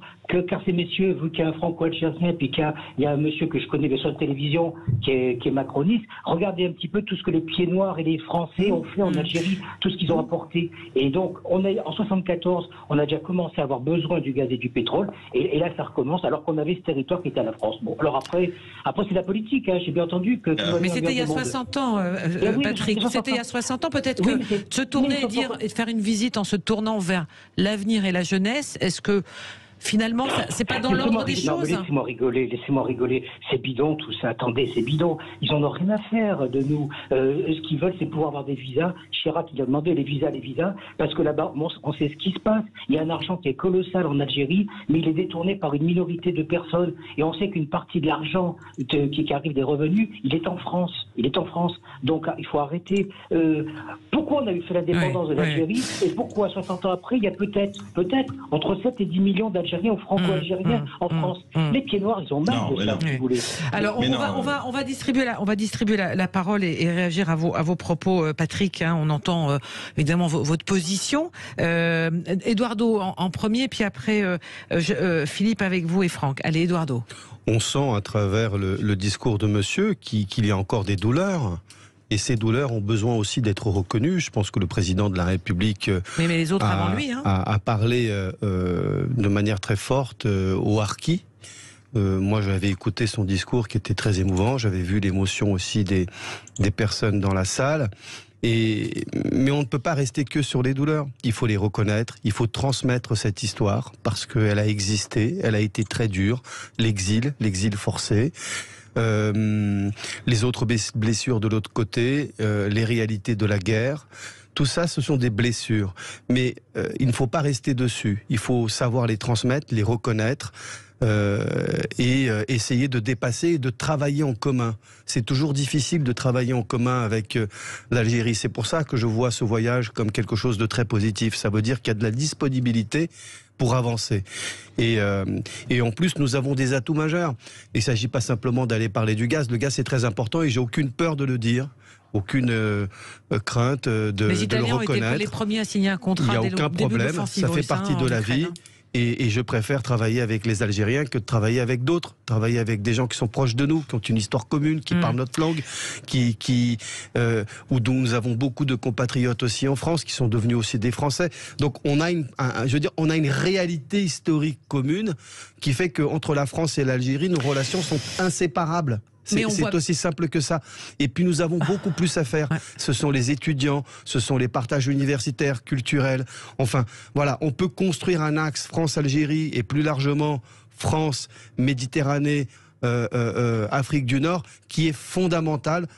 car ces messieurs, vu qu'il y a un franco-algérien, puis qu'il y a un monsieur que je connais sur la télévision qui est macroniste, regardez un petit peu tout ce que les pieds noirs et les Français ont fait en Algérie, tout ce qu'ils ont apporté. Et donc, en 74, on a déjà commencé à avoir besoin du gaz et du pétrole, et là, ça recommence, alors qu'on avait ce territoire qui était à la France. Bon, alors après c'est la politique, j'ai bien entendu que... Mais c'était il y a 60 ans, Patrick, c'était il y a 60 ans, peut-être que se tourner et faire une visite en se tournant vers l'avenir et la jeunesse, est-ce que finalement, c'est pas dans l'ordre des choses? Laissez-moi rigoler. C'est bidon tout ça. Attendez, c'est bidon. Ils en ont rien à faire de nous. Ce qu'ils veulent, c'est pouvoir avoir des visas. Chirac, il a demandé les visas, parce que là-bas, on sait ce qui se passe. Il y a un argent qui est colossal en Algérie, mais il est détourné par une minorité de personnes. Et on sait qu'une partie de l'argent qui arrive des revenus, il est en France. Donc, il faut arrêter. Pourquoi on a eu fait l'indépendance de l'Algérie et pourquoi, 60 ans après, il y a peut-être entre 7 et 10 millions d'Algériens algériens ou franco-algériens en France. Les pieds noirs, ils ont marre de ça, si vous voulez. Alors, on va distribuer la parole et réagir à vos propos, Patrick. Hein, on entend évidemment votre position. Eduardo en premier, puis après Philippe avec vous et Franck. Allez, Eduardo. On sent à travers le discours de monsieur qu'il y a encore des douleurs. Et ces douleurs ont besoin aussi d'être reconnues. Je pense que le président de la République mais les autres avant lui, hein. a parlé de manière très forte aux harkis. Moi, j'avais écouté son discours qui était très émouvant. J'avais vu l'émotion aussi des personnes dans la salle. Mais on ne peut pas rester que sur les douleurs. Il faut les reconnaître, il faut transmettre cette histoire parce qu'elle a existé, elle a été très dure. L'exil forcé, les autres blessures de l'autre côté, les réalités de la guerre. Tout ça, ce sont des blessures. Mais il ne faut pas rester dessus. Il faut savoir les transmettre, les reconnaître. Et essayer de dépasser et de travailler en commun. C'est toujours difficile de travailler en commun avec l'Algérie. C'est pour ça que je vois ce voyage comme quelque chose de très positif. Ça veut dire qu'il y a de la disponibilité pour avancer. Et en plus, nous avons des atouts majeurs. Il ne s'agit pas simplement d'aller parler du gaz. Le gaz, c'est très important et j'ai aucune peur de le dire. Aucune crainte de le reconnaître. Les Italiens ont été les premiers à signer un contrat. Il n'y a aucun problème. Ça fait partie de la vie. Et je préfère travailler avec les Algériens que de travailler avec d'autres. Travailler avec des gens qui sont proches de nous, qui ont une histoire commune, qui parlent notre langue, ou dont nous avons beaucoup de compatriotes aussi en France, qui sont devenus aussi des Français. Donc on a on a une réalité historique commune qui fait qu'entre la France et l'Algérie, nos relations sont inséparables. C'est aussi simple que ça. Et puis nous avons beaucoup plus à faire. Ouais. Ce sont les étudiants, ce sont les partages universitaires, culturels. Enfin, voilà, on peut construire un axe France-Algérie et plus largement France-Méditerranée, Afrique du Nord, qui est fondamental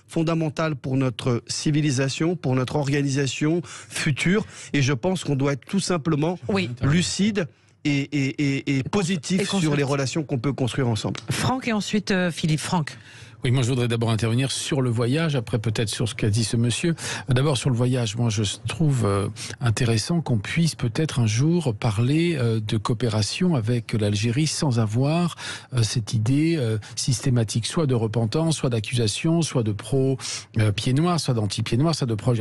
pour notre civilisation, pour notre organisation future. Et je pense qu'on doit être tout simplement lucide et positif sur les relations qu'on peut construire ensemble. Franck et ensuite Philippe. Franck. Oui, moi je voudrais d'abord intervenir sur le voyage, après peut-être sur ce qu'a dit ce monsieur. D'abord sur le voyage, moi je trouve intéressant qu'on puisse peut-être un jour parler de coopération avec l'Algérie sans avoir cette idée systématique, soit de repentance, soit d'accusation, soit de pro-pieds noirs, soit d'anti-pieds noirs, soit de pro...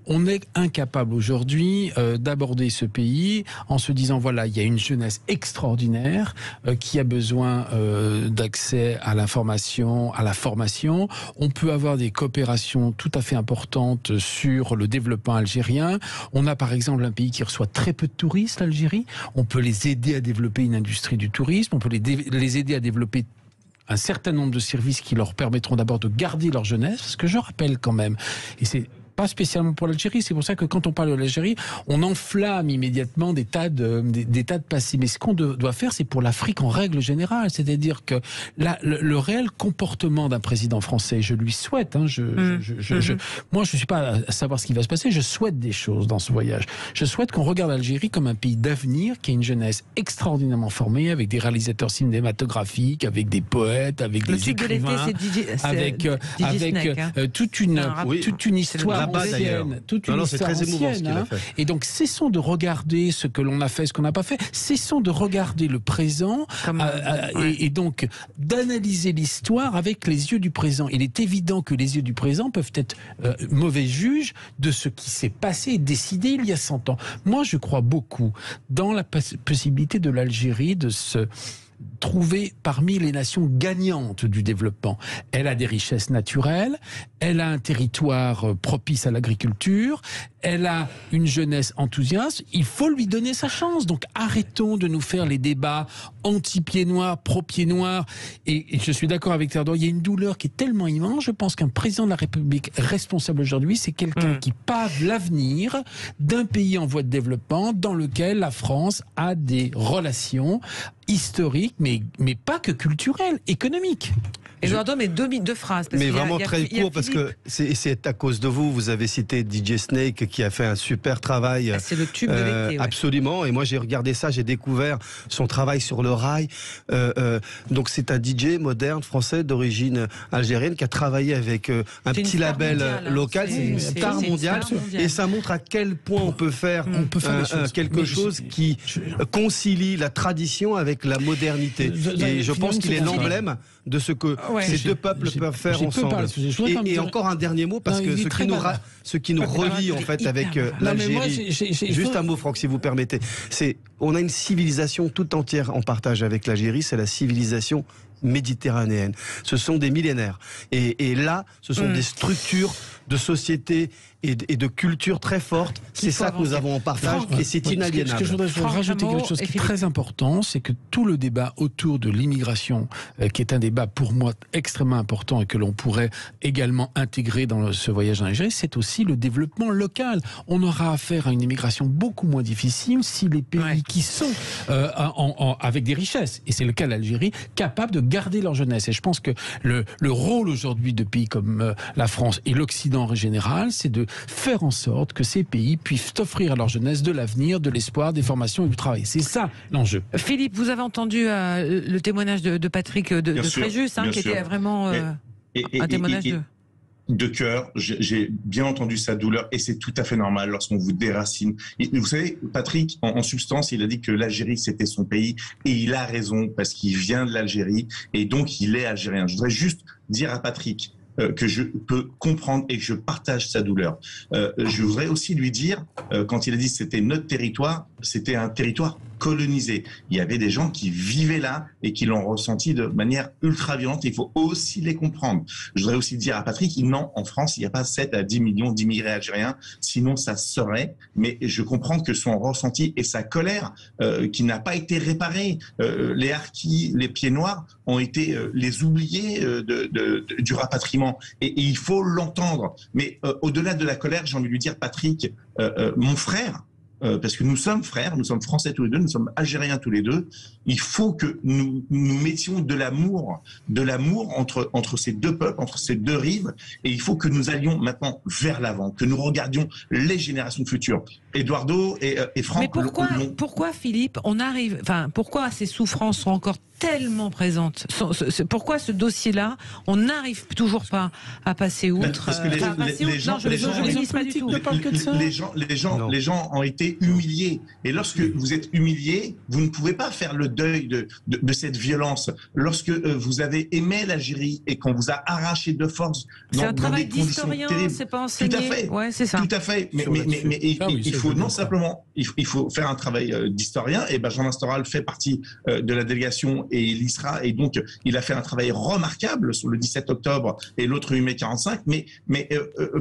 On est incapable aujourd'hui d'aborder ce pays en se disant voilà, il y a une jeunesse extraordinaire qui a besoin d'accès à l'information, à la formation. On peut avoir des coopérations tout à fait importantes sur le développement algérien. On a par exemple un pays qui reçoit très peu de touristes, l'Algérie. On peut les aider à développer une industrie du tourisme. On peut les aider à développer un certain nombre de services qui leur permettront d'abord de garder leur jeunesse. Parce que je rappelle quand même, et c'est pas spécialement pour l'Algérie, c'est pour ça que quand on parle de l'Algérie, on enflamme immédiatement des tas de passés. Mais ce qu'on doit faire, c'est pour l'Afrique en règle générale, c'est-à-dire que le réel comportement d'un président français, je lui souhaite, moi je suis pas à savoir ce qui va se passer, je souhaite des choses dans ce voyage. Je souhaite qu'on regarde l'Algérie comme un pays d'avenir, qui a une jeunesse extraordinairement formée, avec des réalisateurs cinématographiques, avec des poètes, avec des écrivains, avec toute une histoire ancienne, toute une histoire ancienne. Et donc, cessons de regarder ce que l'on a fait, ce qu'on n'a pas fait. Cessons de regarder le présent et donc d'analyser l'histoire avec les yeux du présent. Il est évident que les yeux du présent peuvent être mauvais juges de ce qui s'est passé et décidé il y a 100 ans. Moi, je crois beaucoup dans la possibilité de l'Algérie de se trouver parmi les nations gagnantes du développement. Elle a des richesses naturelles, elle a un territoire propice à l'agriculture, elle a une jeunesse enthousiaste, il faut lui donner sa chance. Donc arrêtons de nous faire les débats anti-pieds noirs, pro-pieds noirs. Et je suis d'accord avec Théodore, il y a une douleur qui est tellement immense. Je pense qu'un président de la République responsable aujourd'hui, c'est quelqu'un qui pave l'avenir d'un pays en voie de développement dans lequel la France a des relations historiques, mais pas que culturelles, économiques. Eduardo, mais deux phrases. Parce mais vraiment très court, parce que c'est à cause de vous. Vous avez cité DJ Snake qui a fait un super travail. C'est le tube de l'été. Ouais. Absolument. Et moi, j'ai regardé ça, j'ai découvert son travail sur le rail. Donc, c'est un DJ moderne français d'origine algérienne qui a travaillé avec un petit label local. C'est une star mondiale. Et ça montre à quel point on peut faire quelque chose qui concilie la tradition avec la modernité. Et je pense qu'il est l'emblème de ce que ces deux peuples peuvent faire ensemble. Et encore un dernier mot, parce que ce qui nous relie en fait avec l'Algérie, juste un mot Franck si vous permettez, on a une civilisation tout entière en partage avec l'Algérie, c'est la civilisation méditerranéenne. Ce sont des millénaires. Et là, ce sont des structures de société et de culture très fortes. C'est ça que nous avons en partage et c'est inaliénable. Ce que je voudrais rajouter quelque chose qui est très important, c'est que tout le débat autour de l'immigration, qui est un débat pour moi extrêmement important et que l'on pourrait également intégrer dans ce voyage en Algérie, c'est aussi le développement local. On aura affaire à une immigration beaucoup moins difficile si les pays qui sont avec des richesses, et c'est le cas de l'Algérie, capables de garder leur jeunesse. Et je pense que le rôle aujourd'hui de pays comme la France et l'Occident en général, c'est de faire en sorte que ces pays puissent offrir à leur jeunesse de l'avenir, de l'espoir, des formations et du travail. C'est ça l'enjeu. Philippe, vous avez entendu le témoignage de Patrick de Fréjus, qui était vraiment un témoignage de cœur. J'ai bien entendu sa douleur et c'est tout à fait normal lorsqu'on vous déracine. Et vous savez, Patrick, en substance, il a dit que l'Algérie c'était son pays et il a raison parce qu'il vient de l'Algérie et donc il est algérien. Je voudrais juste dire à Patrick que je peux comprendre et que je partage sa douleur. Je voudrais aussi lui dire, quand il a dit que c'était notre territoire, c'était un territoire colonisé. Il y avait des gens qui vivaient là et qui l'ont ressenti de manière ultra violente. Il faut aussi les comprendre. Je voudrais aussi dire à Patrick, non, en France, il n'y a pas 7 à 10 millions d'immigrés algériens, sinon ça serait. Mais je comprends que son ressenti et sa colère, qui n'a pas été réparée, les harkis, les pieds noirs, ont été les oubliés du rapatriement. Et il faut l'entendre. Mais au-delà de la colère, j'ai envie de lui dire, Patrick, mon frère, parce que nous sommes frères, nous sommes français tous les deux, nous sommes algériens tous les deux. Il faut que nous mettions de l'amour entre ces deux peuples, entre ces deux rives, et il faut que nous allions maintenant vers l'avant, que nous regardions les générations futures. Eduardo et Franck. Mais pourquoi Philippe, pourquoi ces souffrances sont encore tellement présentes? Pourquoi ce dossier-là, on n'arrive toujours pas à passer outre? Parce que les gens ont été humiliés. Et lorsque vous êtes humilié, vous ne pouvez pas faire le deuil de cette violence. Lorsque vous avez aimé l'Algérie et qu'on vous a arraché de force c'est un travail d'historien, c'est pas enseigné. Tout à fait. Ouais, c'est ça. Tout à fait. Mais il faut non simplement, il faut faire un travail d'historien. Et Benjamin Stora fait partie de la délégation et il y sera. Et donc, il a fait un travail remarquable sur le 17 octobre et l'autre 8 mai 45. Mais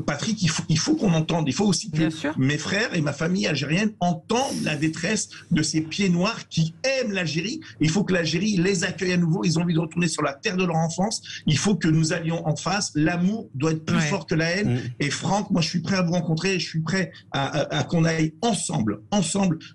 Patrick, il faut qu'on entende. Il faut aussi que mes frères et ma famille algérienne entendent la détresse de ces pieds noirs qui aiment l'Algérie. Il faut que l'Algérie les accueille à nouveau. Ils ont envie de retourner sur la terre de leur enfance. Il faut que nous allions en face. L'amour doit être plus fort que la haine. Et Franck, moi, je suis prêt à vous rencontrer. Je suis prêt à qu'on aille ensemble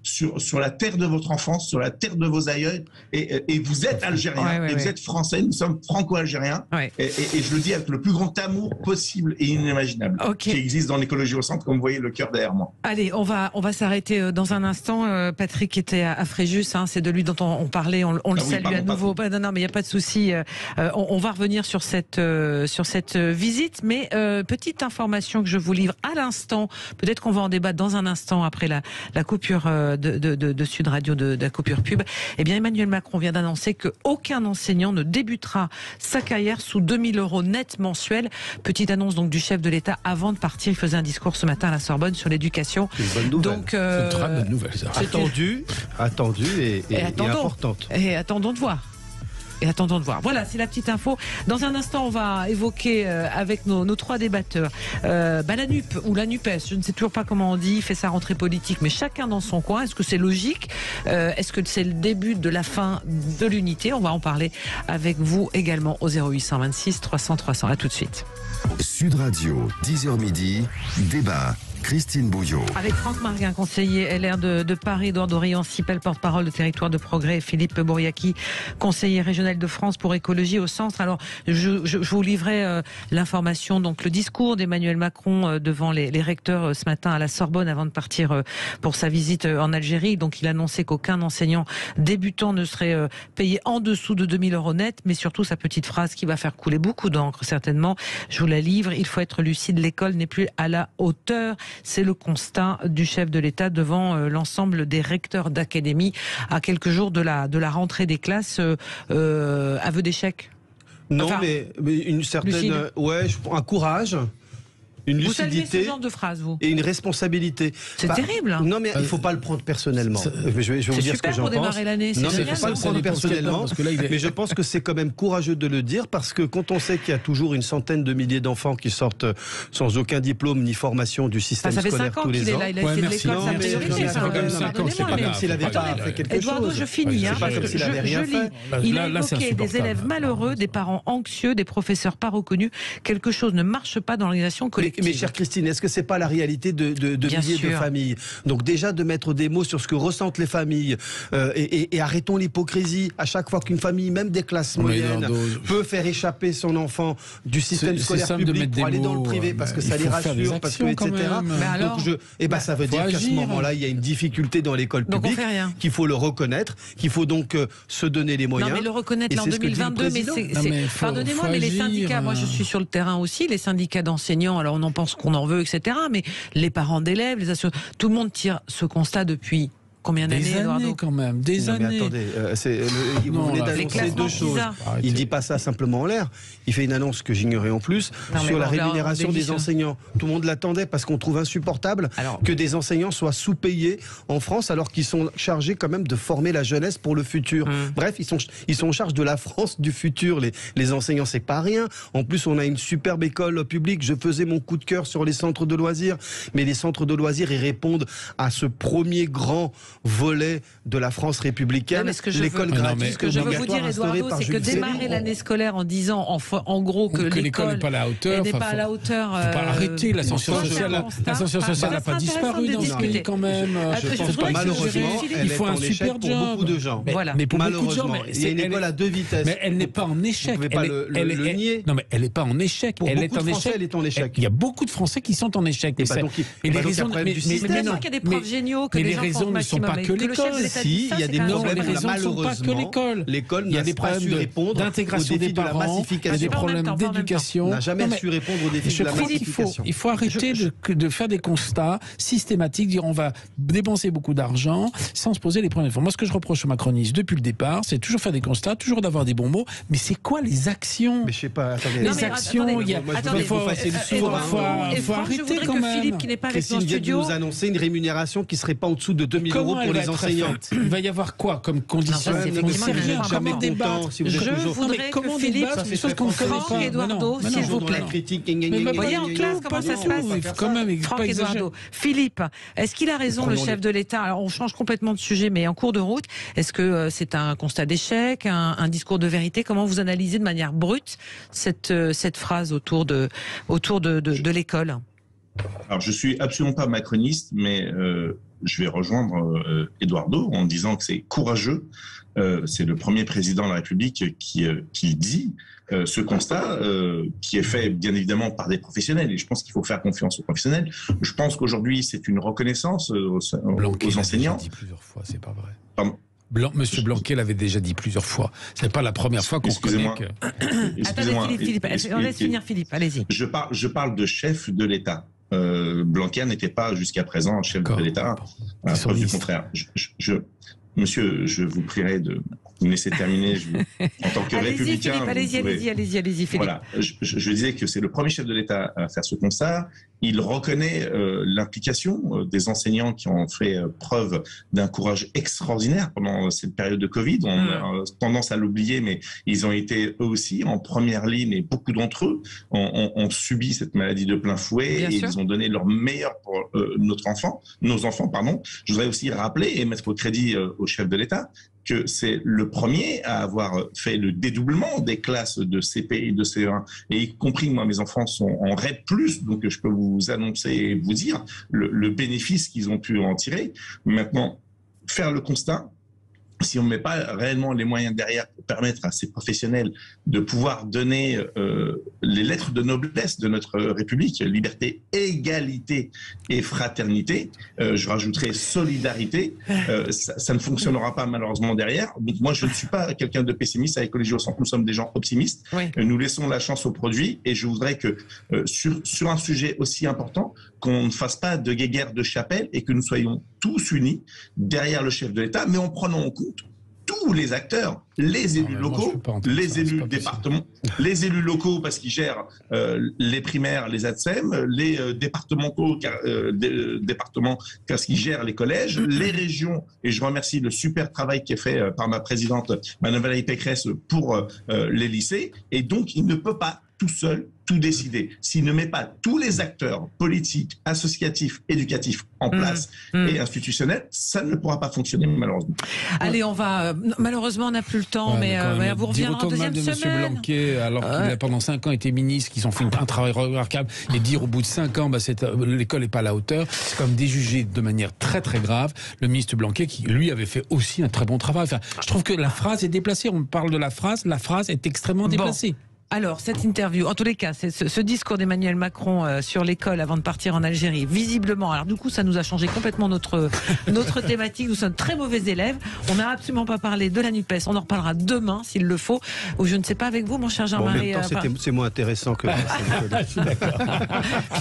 sur la terre de votre enfance, sur la terre de vos aïeux. Et vous êtes algérien et vous êtes français. Nous sommes franco-algériens. Et je le dis avec le plus grand amour possible et inimaginable qui existe dans l'écologie au centre, comme vous voyez le cœur derrière moi. Allez, on va s'arrêter dans un instant. Patrick était à Fréjus, c'est de lui dont on parlait. On le salue à nouveau. Non, mais il n'y a pas de souci. On va revenir sur cette visite. Mais petite information que je vous livre à l'instant. Peut-être qu'on va en débattre dans un instant après la coupure de Sud Radio, de la coupure pub. Eh bien, Emmanuel Macron vient d'annoncer qu'aucun enseignant ne débutera sa carrière sous 2000 € net mensuels. Petite annonce donc du chef de l'État avant de partir. Il faisait un discours ce matin à la Sorbonne sur l'éducation. C'est une bonne nouvelle. Donc, c'est une très bonne nouvelle. Ça. Attendue et importante. Et attendons de voir. Voilà, c'est la petite info. Dans un instant, on va évoquer avec nos trois débatteurs la NUP ou la NUPES, je ne sais toujours pas comment on dit, fait sa rentrée politique, mais chacun dans son coin. Est-ce que c'est logique? Est-ce que c'est le début de la fin de l'unité? On va en parler avec vous également au 0826 300 300. À tout de suite. Sud Radio, 10h midi, débat. Christine Bouillot. Avec Franck Marguin, conseiller LR de Paris, Eduardo Riancipel, porte-parole de Territoire de Progrès, Philippe Bouriaki, conseiller régional de France pour écologie au centre. Alors, je vous livrais l'information, donc le discours d'Emmanuel Macron devant les recteurs ce matin à la Sorbonne avant de partir pour sa visite en Algérie. Donc, il annonçait qu'aucun enseignant débutant ne serait payé en dessous de 2 000 € net, mais surtout sa petite phrase qui va faire couler beaucoup d'encre, certainement. Je vous la livre. Il faut être lucide, l'école n'est plus à la hauteur. C'est le constat du chef de l'État devant l'ensemble des recteurs d'académie à quelques jours de la rentrée des classes. Aveu d'échec. Non, enfin, mais une certaine, un courage. Une lucidité. Vous saluez ce genre de phrase, vous ? Et une responsabilité. C'est terrible. Non, mais il ne faut pas le prendre personnellement. Je vais vous dire ce que j'en pense. Démarrer l'année. Non, mais il ne faut pas le prendre personnellement. Mais je pense que c'est quand même courageux de le dire parce que quand on sait qu'il y a toujours une centaine de milliers d'enfants qui sortent sans aucun diplôme ni formation du système scolaire tous les ans. Il a été de l'école, sa priorité. C'est pas comme s'il n'avait pas fait quelque chose. Eduardo, je finis. C'est pas comme s'il n'avait rien fait. Il a évoqué des élèves malheureux, des parents anxieux, des professeurs pas reconnus. Quelque chose ne marche pas dans l'organisation collective. Mais chère Christine, est-ce que c'est pas la réalité de milliers de familles ? Donc déjà de mettre des mots sur ce que ressentent les familles et arrêtons l'hypocrisie. À chaque fois qu'une famille, même des classes moyennes, peut faire échapper son enfant du système scolaire public pour aller dans le privé parce que ça les rassure, parce que etc. Donc ça veut dire qu'à ce moment-là, il y a une difficulté dans l'école publique, qu'il faut le reconnaître, qu'il faut donc se donner les moyens. Non, mais le reconnaître en 2022, pardonnez-moi, mais les syndicats, moi je suis sur le terrain aussi, les syndicats d'enseignants, alors on en pense qu'on en veut, etc. Mais les parents d'élèves, tout le monde tire ce constat depuis combien d'années, Eduardo ? Quand même, des années. Mais attendez, vous venez d'annoncer deux choses. Il ne dit pas ça simplement en l'air. Il fait une annonce que j'ignorais en plus sur la rémunération des enseignants. Tout le monde l'attendait parce qu'on trouve insupportable que des enseignants soient sous-payés en France alors qu'ils sont chargés quand même de former la jeunesse pour le futur. Bref, ils sont en charge de la France du futur. Les enseignants, c'est pas rien. En plus, on a une superbe école publique. Je faisais mon coup de cœur sur les centres de loisirs. Mais les centres de loisirs, ils répondent à ce premier grand volet de la France républicaine, l'école gratuite. Ce que je veux vous dire, Eduardo, c'est que démarrer l'année scolaire en disant en gros que l'école n'est pas à la hauteur. Il ne faut pas arrêter. L'ascension sociale n'a pas disparu dans ce pays quand même. Je pense que malheureusement, il faut un super job pour beaucoup de gens. Mais pour beaucoup de gens, il y a une école à deux vitesses. Mais elle n'est pas en échec. Vous ne pouvez pas le nier. Non, mais elle n'est pas en échec. Pour beaucoup de Français, elle est en échec. Il y a beaucoup de Français qui sont en échec. Et les raisons, mais qu'il y a des profs géniaux, que les raisons ne sont pas que l'école. Si, il y a des problèmes, malheureusement, l'école n'a pas su répondre d'intégration des parents, il y a des problèmes d'éducation. On n'a jamais su répondre aux défis de la massification. Il faut arrêter de faire des constats systématiques, dire on va dépenser beaucoup d'argent sans se poser les premières fois. Moi, ce que je reproche aux macronistes depuis le départ, c'est toujours faire des constats, toujours d'avoir des bons mots, mais c'est quoi les actions ? Mais je sais pas, attendez. Les actions, il faut arrêter quand même. Philippe, qui n'est pas avec nous en studio, vient de nous annoncer une rémunération qui ne serait pas en dessous de 2 000 € pour les enseignants. Il va y avoir quoi comme condition ? Jamais content. Je voudrais que Philippe, Franck Eduardo, s'il vous plaît. Vous voyez en classe comment ça se passe ? Franck Eduardo. Philippe, est-ce qu'il a raison, le chef de l'État ? Alors on change complètement de sujet, mais en cours de route, est-ce que c'est un constat d'échec, un discours de vérité ? Comment vous analysez de manière brute cette phrase autour de l'école ? Alors, je suis absolument pas macroniste, mais je vais rejoindre Eduardo en disant que c'est courageux. C'est le premier président de la République qui dit ce constat, qui est fait bien évidemment par des professionnels. Et je pense qu'il faut faire confiance aux professionnels. Je pense qu'aujourd'hui, c'est une reconnaissance aux enseignants. Dit plusieurs fois, c'est pas vrai. Pardon. Monsieur Blanquet l'avait déjà dit plusieurs fois. C'est pas la première fois qu'on reconnaît que... Excusez-moi. Philippe, on laisse finir Philippe, allez-y. Je parle de chef de l'État. Blanquer n'était pas jusqu'à présent chef de l'État. Preuve du contraire. Monsieur, je vous prierai de me laisser terminer. En tant que républicain... Allez-y, Philippe. Voilà, je disais que c'est le premier chef de l'État à faire ce constat. Il reconnaît l'implication des enseignants qui ont fait preuve d'un courage extraordinaire pendant cette période de Covid. On a tendance à l'oublier, mais ils ont été eux aussi en première ligne et beaucoup d'entre eux ont subi cette maladie de plein fouet ils ont donné leur meilleur pour nos enfants. Je voudrais aussi rappeler et mettre au crédit au chef de l'État que c'est le premier à avoir fait le dédoublement des classes de CP et de CE1, et y compris, moi, mes enfants sont en REP+, donc je peux vous annoncer et vous dire le bénéfice qu'ils ont pu en tirer. Maintenant, faire le constat, si on ne met pas réellement les moyens derrière pour permettre à ces professionnels de pouvoir donner les lettres de noblesse de notre République, liberté, égalité et fraternité, je rajouterai solidarité, ça ne fonctionnera pas malheureusement derrière. Donc moi, je ne suis pas quelqu'un de pessimiste. À Écologie au Centre, nous sommes des gens optimistes. Oui. Nous laissons la chance au produit, et je voudrais que sur un sujet aussi important, qu'on ne fasse pas de guéguerre de chapelle et que nous soyons tous unis derrière le chef de l'État, mais en prenant en compte tous les acteurs, les élus locaux, les élus départements, les élus locaux parce qu'ils gèrent les primaires, les ATSEM, les départementaux parce qu'ils gèrent les collèges, les régions, et je remercie le super travail qui est fait par ma présidente, Mme Valérie Pécresse, pour les lycées, et donc il ne peut pas tout seul tout décider. S'il ne met pas tous les acteurs politiques, associatifs, éducatifs en place et institutionnels, ça ne pourra pas fonctionner malheureusement. Allez, on va... Malheureusement, on n'a plus le temps, mais vous reviendrez en deuxième semaine. M. Blanquet, alors qu'il a pendant 5 ans été ministre, qu'ils ont fait un travail remarquable, et dire au bout de 5 ans, l'école n'est pas à la hauteur, c'est comme déjuger de manière très très grave le ministre Blanquet, qui lui avait fait aussi un très bon travail. Enfin, je trouve que la phrase est déplacée. On parle de la phrase est extrêmement déplacée. Alors, cette interview, en tous les cas, c'est ce discours d'Emmanuel Macron sur l'école avant de partir en Algérie, visiblement, alors du coup, ça nous a changé complètement notre thématique. Nous sommes très mauvais élèves. On n'a absolument pas parlé de la NUPES. On en reparlera demain, s'il le faut. Ou je ne sais pas avec vous, mon cher Jean-Marie. C'est moins intéressant que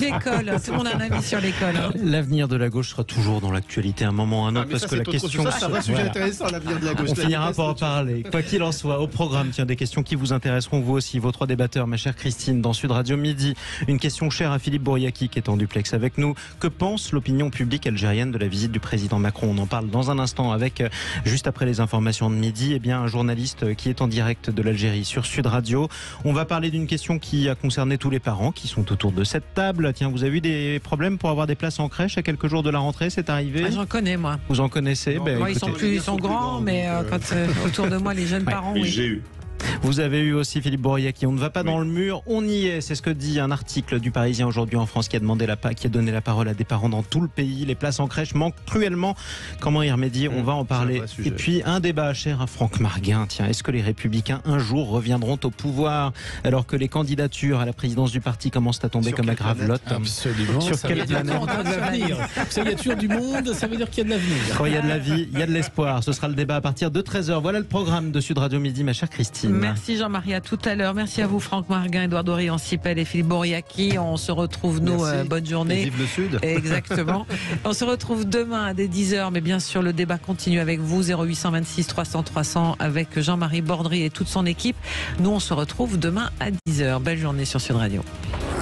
l'école. Tout le monde a un avis sur l'école. L'avenir de la gauche sera toujours dans l'actualité à un moment ou à un autre, parce que la question... C'est un sujet intéressant, l'avenir de la gauche. On finira par en parler. Quoi qu'il en soit, au programme, des questions qui vous intéresseront, vous aussi, vos 3 débatteurs, ma chère Christine, dans Sud Radio Midi. Une question chère à Philippe Bouriaki, qui est en duplex avec nous. Que pense l'opinion publique algérienne de la visite du président Macron? On en parle dans un instant avec, juste après les informations de midi, un journaliste qui est en direct de l'Algérie sur Sud Radio. On va parler d'une question qui a concerné tous les parents qui sont autour de cette table. Tiens, vous avez eu des problèmes pour avoir des places en crèche à quelques jours de la rentrée? C'est arrivé? J'en connais, moi. Vous en connaissez? Moi, ils sont grands, mais quand autour de moi, les jeunes parents, oui. J'ai eu. Vous avez eu aussi Philippe Bouriaki. On ne va pas dans le mur, on y est. C'est ce que dit un article du Parisien aujourd'hui en France qui a donné la parole à des parents dans tout le pays. Les places en crèche manquent cruellement. Comment y remédier? On va en parler. Et puis un débat cher à Franck Marguin. Tiens, est-ce que les Républicains un jour reviendront au pouvoir alors que les candidatures à la présidence du parti commencent à tomber comme la gravelotte? Absolument. Sur quelle planète? Il y a toujours du monde, ça veut dire qu'il y a de l'avenir. Quand il y a de la vie, il y a de l'espoir. Ce sera le débat à partir de 13h. Voilà le programme de Sud Radio Midi, ma chère Christine. Merci Jean-Marie, à tout à l'heure. Merci à vous Franck Marguin, Édouard Dorian-Sipel et Philippe Bouriaki. On se retrouve, bonne journée. Et vive le Sud. Exactement. On se retrouve demain dès 10h, mais bien sûr le débat continue avec vous, 0826 300 300 avec Jean-Marie Bordry et toute son équipe. Nous on se retrouve demain à 10h. Belle journée sur Sud Radio.